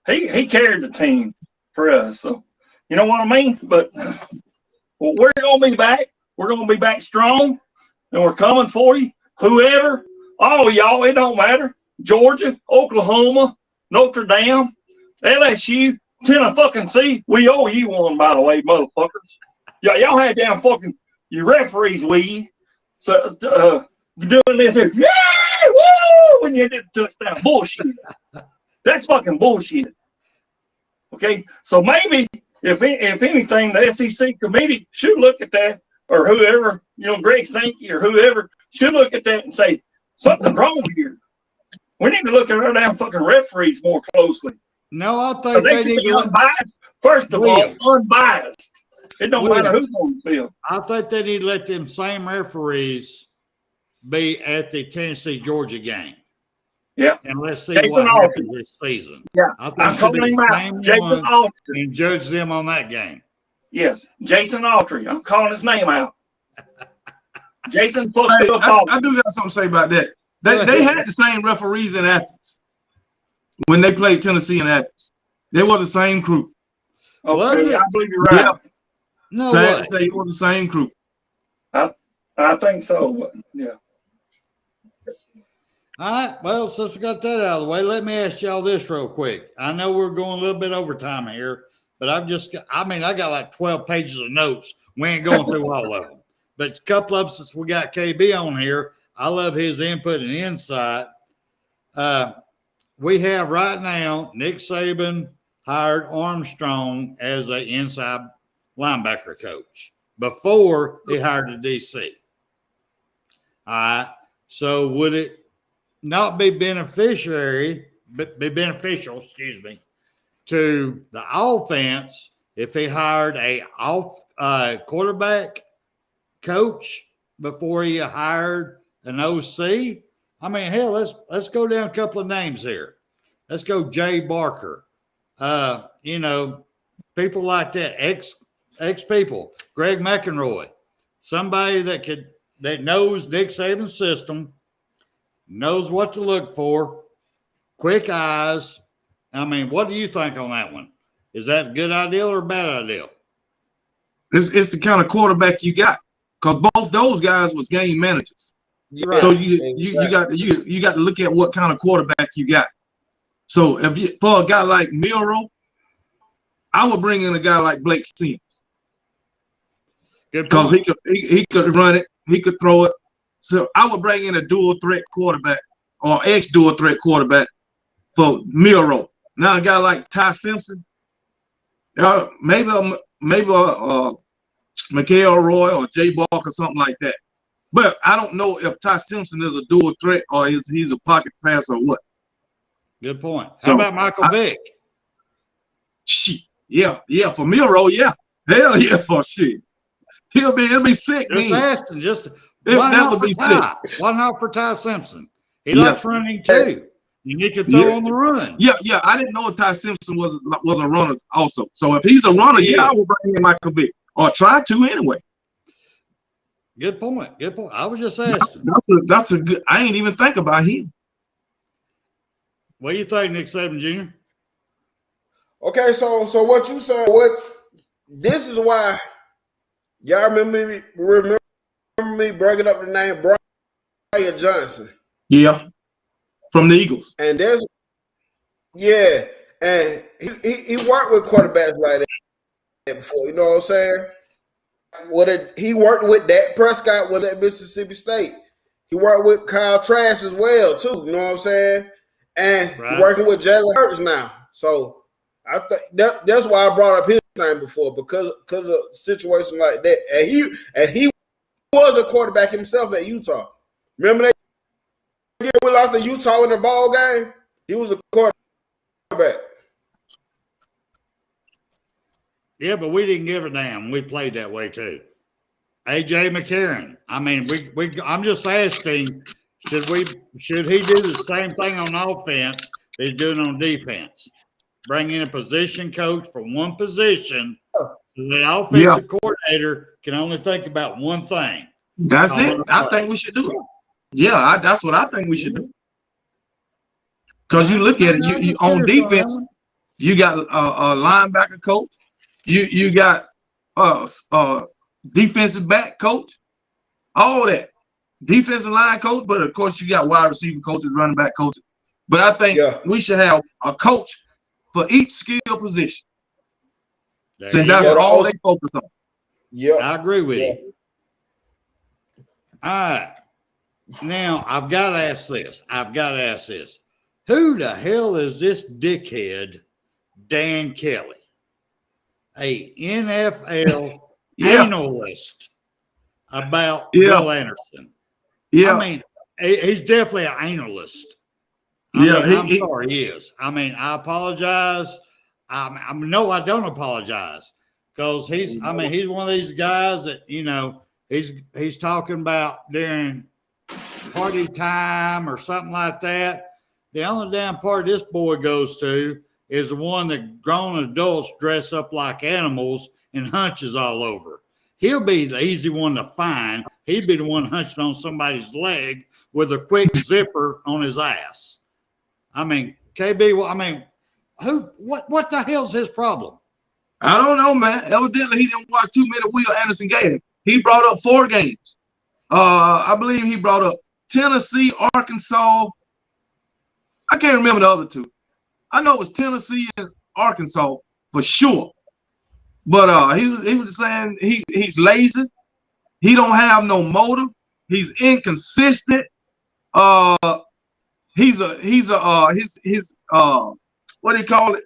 He carried the team for us. So, you know what I mean? But well, we're going to be back. We're going to be back strong. and we're coming for you. Whoever, all y'all, it don't matter. Georgia, Oklahoma, Notre Dame, LSU, Tennessee, we owe you one, by the way, motherfuckers. Y'all had damn fucking your referees we doing this here, yeah, woo, when you did the touchdown. Bullshit. That's fucking bullshit. Okay, so maybe if anything, the SEC committee should look at that, or whoever, Greg Sankey or whoever should look at that and say something's wrong here. We need to look at our damn fucking referees more closely. No, I think they need to be unbiased. First of all, unbiased. It don't matter who's on the field. I think they need to let them same referees be at the Tennessee-Georgia game. Yeah. And let's see what happens this season. Yeah. I think should be the same one and judge them on that game. Yes. Jason Autry. I'm calling his name out. Jason I do got something to say about that. They had the same referees in Athens when they played Tennessee in Athens. They were the same crew. Okay, I believe you're right. Yeah. No Sad way. to say it was the same crew. I think so. But yeah. All right. Well, since we got that out of the way, let me ask y'all this real quick. I know we're going a little bit over time here, but I got like 12 pages of notes. We ain't going through all of them. But a couple of them, since we got KB on here, I love his input and insight. We have right now Nick Saban hired Armstrong as an inside linebacker coach before he hired the DC. All right. So would it not be beneficial, to the offense if he hired a quarterback coach before he hired an OC? I mean, hell, let's go down a couple of names here. Let's go Jay Barker. People like that, ex people, Greg McElroy, somebody that knows Nick Saban's system, knows what to look for, quick eyes. I mean, what do you think on that one? Is that a good idea or a bad idea? It's the kind of quarterback you got, because both those guys was game managers. Right. So you got to look at what kind of quarterback you got. So for a guy like Miro, I would bring in a guy like Blake Sims, because he could run it, he could throw it. So I would bring in a dual threat quarterback or ex-dual threat quarterback for Miro. Now a guy like Ty Simpson, maybe Mikael Roy or Jay Barker or something like that. But I don't know if Ty Simpson is a dual threat or he's a pocket passer or what. Good point. How about Michael Vick? Yeah, for Miro, yeah. Hell yeah, for shit. It'll be sick, Just man. asking, That would be sick. Why not for Ty Simpson? He likes running too. And he can throw on the run. Yeah. I didn't know Ty Simpson was a runner also. So if he's a runner, I will bring in Michael Vick. Or try to anyway. Good point. I was just asking. That's a good. I ain't even think about him. What do you think, Nick Saban Jr.? Okay, so what you said? This is why y'all remember me bringing up the name Brian Johnson. Yeah, from the Eagles. And and he worked with quarterbacks like that before. You know what I'm saying? He worked with Dak Prescott was at Mississippi State. He worked with Kyle Trask as well too. You know what I'm saying? And he's working with Jalen Hurts now. So I think that's why I brought up his name before, because of a situation like that. And he was a quarterback himself at Utah. Remember that year we lost to Utah in the ball game? He was a quarterback. Yeah, but we didn't give a damn. We played that way too. AJ McCarron. I mean, I'm just asking, should he do the same thing on offense that he's doing on defense? Bring in a position coach for one position so the offensive coordinator can only think about one thing. That's it. I think we should do it. Yeah, that's what I think we should do. Because you look at it, you on defense, you got a linebacker coach, you got defensive back coach, all that. defensive line coach, but of course you got wide receiver coaches, running back coaches. But I think we should have a coach for each skill position. So that's all they focus on. Yeah, I agree with you. All right. Now, I've got to ask this. Who the hell is this dickhead, Dan Kelly? A NFL analyst about Bill Anderson. Yeah. I mean, he's definitely an analyst. I'm sorry, he is. I mean, I apologize. No, I don't apologize because he's one of these guys that, he's talking about during party time or something like that. The only damn party this boy goes to is the one that grown adults dress up like animals and hunches all over. He'll be the easy one to find. He'd be the one hunching on somebody's leg with a quick zipper on his ass. I mean, KB, what the hell's his problem? I don't know, man. Evidently, he didn't watch too many Will Anderson games. He brought up 4 games. I believe he brought up Tennessee, Arkansas. I can't remember the other 2. I know it was Tennessee and Arkansas for sure. But he was saying he's lazy. He don't have no motive. He's inconsistent. He's what do you call it?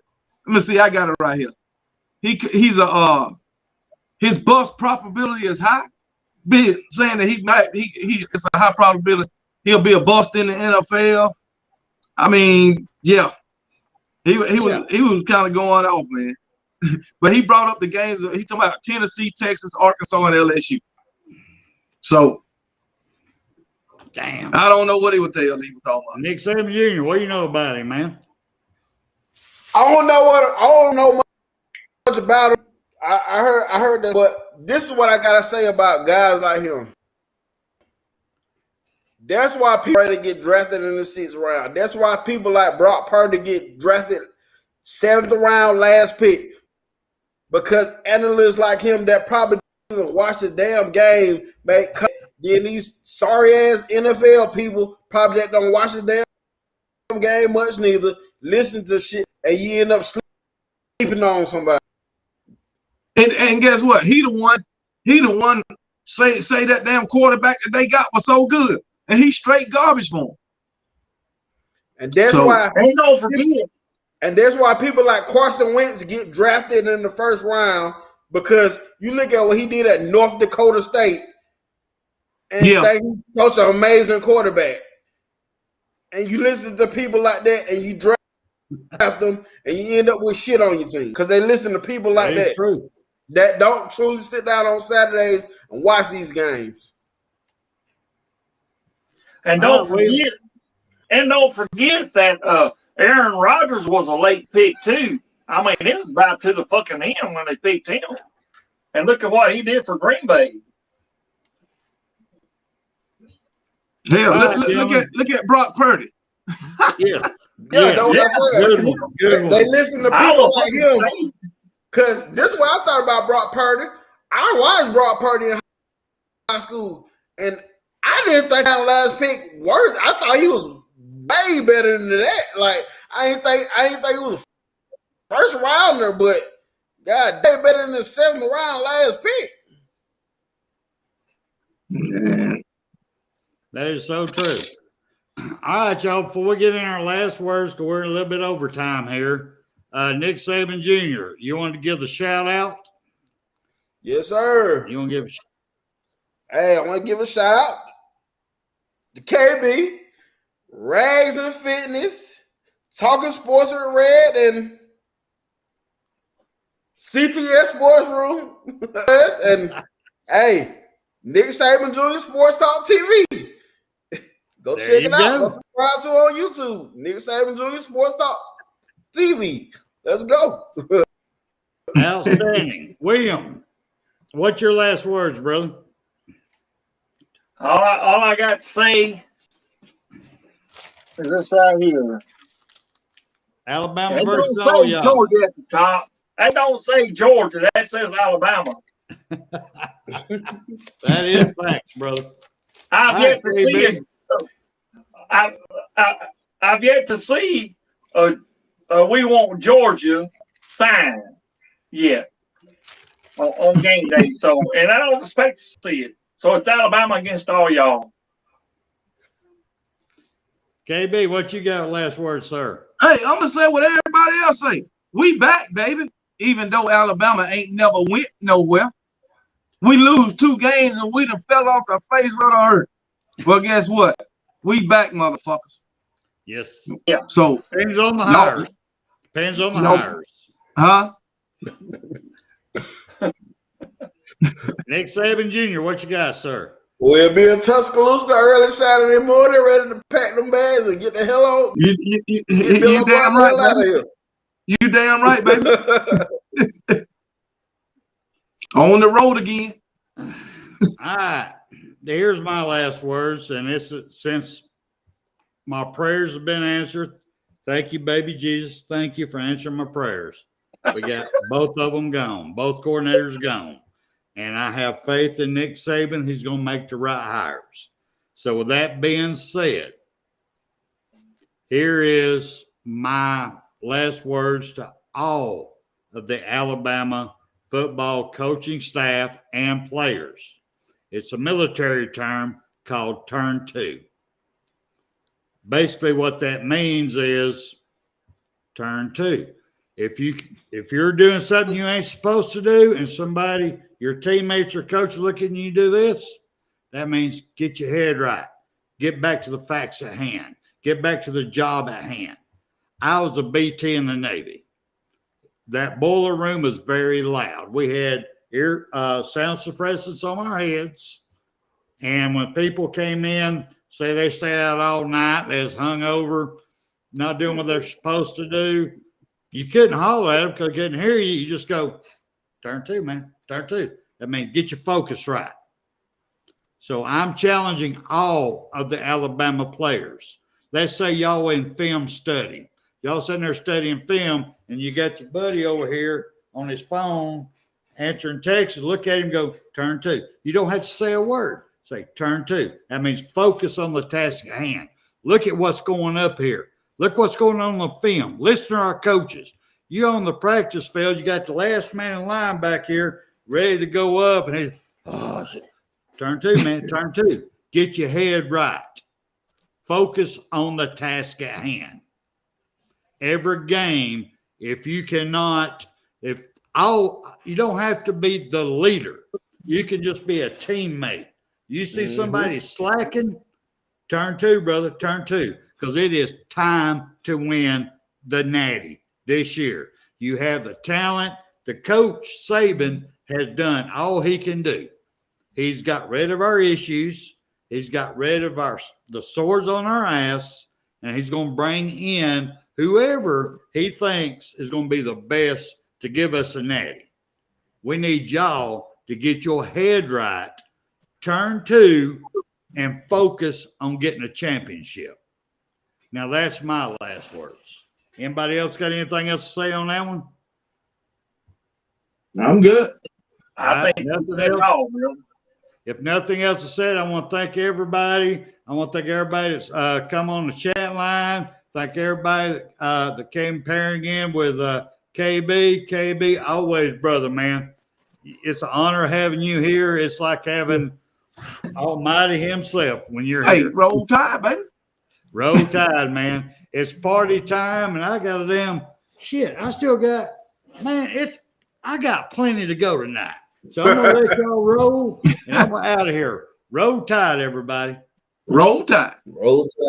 Let me see. I got it right here. His bust probability is high. Saying that it's a high probability he'll be a bust in the NFL. I mean, yeah, he was kind of going off, man. But he brought up the games. He talking about Tennessee, Texas, Arkansas, and LSU. So, damn, I don't know what he was talking about. Nick Saban Jr., what do you know about him, man? I don't know much about him. I heard that, but this is what I gotta say about guys like him. That's why people ready to get drafted in the 6th round. That's why people like Brock Purdy get drafted 7th round, last pick. Because analysts like him that probably didn't watch the damn game make cut. Then these sorry ass NFL people probably that don't watch the damn game much neither, listen to shit, and you end up sleeping on somebody. And guess what? He the one say that damn quarterback that they got was so good. And he's straight garbage for him. And that's why don't forget. And that's why people like Carson Wentz get drafted in the 1st round, because you look at what he did at North Dakota State and think he's such an amazing quarterback. And you listen to people like that and you draft them and you end up with shit on your team because they listen to people like that. True. That don't truly sit down on Saturdays and watch these games. And don't forget that Aaron Rodgers was a late pick too. I mean, it was about to the fucking end when they picked him. And look at what he did for Green Bay. Yeah, look at Brock Purdy. They listen to people like him. Because this is what I thought about Brock Purdy. I watched Brock Purdy in high school, and I didn't think that last pick worth. I thought he was way better than that. Like I didn't think he was a 1st rounder, but God, they better than the 7th round last pick. Yeah. That is so true. All right, y'all. Before we get in our last words, because we're a little bit over time here. Nick Saban Jr., you want to give the shout out? Yes, sir. You want to give I want to give a shout out to KB, Rags and Fitness, Talking Sports with Red, and CTS Sports Room. And Nick Saban Jr. Sports Talk TV. Go check it out. Go subscribe to on YouTube. Nick Saban Jr. Sports Talk TV. Let's go. Outstanding. William, what's your last words, brother? All I got to say is this right here. Alabama versus all y'all. Georgia at the top. That don't say Georgia. That says Alabama. That is facts, brother. I I've yet to see it. I've yet to see we want Georgia sign yet on game day. So, and I don't expect to see it. So it's Alabama against all y'all. KB, what you got last word, sir? Hey, I'm gonna say what everybody else say. We back, baby. Even though Alabama ain't never went nowhere. We lose 2 games and we done fell off the face of the earth. But guess what? We back, motherfuckers. Yes. Yeah. So depends on the hires. Depends on the hires. Huh? Nick Saban Jr., what you got, sir? We'll be in Tuscaloosa early Saturday morning, ready to pack them bags and get the hell on. You damn right, baby. You damn right, baby. On the road again. All right. Here's my last words, and it's since my prayers have been answered. Thank you, baby Jesus. Thank you for answering my prayers. We got both of them gone. Both coordinators gone. And I have faith in Nick Saban. He's going to make the right hires. So with that being said, here is my last words to all of the Alabama football coaching staff and players. It's a military term called turn 2. Basically what that means is turn 2. If you're doing something you ain't supposed to do and somebody, your teammates or coach looking at you do this, that means get your head right. Get back to the facts at hand. Get back to the job at hand. I was a BT in the Navy. That boiler room was very loud. We had sound suppressants on our heads. And when people came in, say they stayed out all night, they was hungover, not doing what they're supposed to do, you couldn't holler at them because they couldn't hear you. You just go, turn 2, man, turn 2. That means get your focus right. So I'm challenging all of the Alabama players. Let's say y'all in film study. Y'all sitting there studying film, and you got your buddy over here on his phone answering texts. Look at him, go, turn 2. You don't have to say a word. Say, turn 2. That means focus on the task at hand. Look at what's going up here. Look what's going on the film. Listen to our coaches. You on the practice field, you got the last man in line back here ready to go up, and he's, turn 2, man, turn 2. Get your head right. Focus on the task at hand. Every game, you don't have to be the leader. You can just be a teammate. You see somebody slacking, turn 2, brother, turn 2, because it is time to win the Natty this year. You have the talent. The coach, Saban, has done all he can do. He's got rid of our issues. He's got rid of the sores on our ass, and he's going to bring in whoever he thinks is going to be the best to give us a Natty. We need y'all to get your head right, turn 2, and focus on getting a championship. Now, that's my last words. Anybody else got anything else to say on that one? I'm good. I think nothing else. If nothing else is said, I want to thank everybody. I want to thank everybody that's come on the chat line. Thank everybody that came pairing in with KB. KB, always, brother, man. It's an honor having you here. It's like having Almighty himself when you're here. Hey, roll tide, baby. Roll tide, man. It's party time, and I got a damn shit. I still got, man, I got plenty to go tonight. So I'm going to let y'all roll, and I'm out of here. Roll tide, everybody. Roll tide. Roll tide.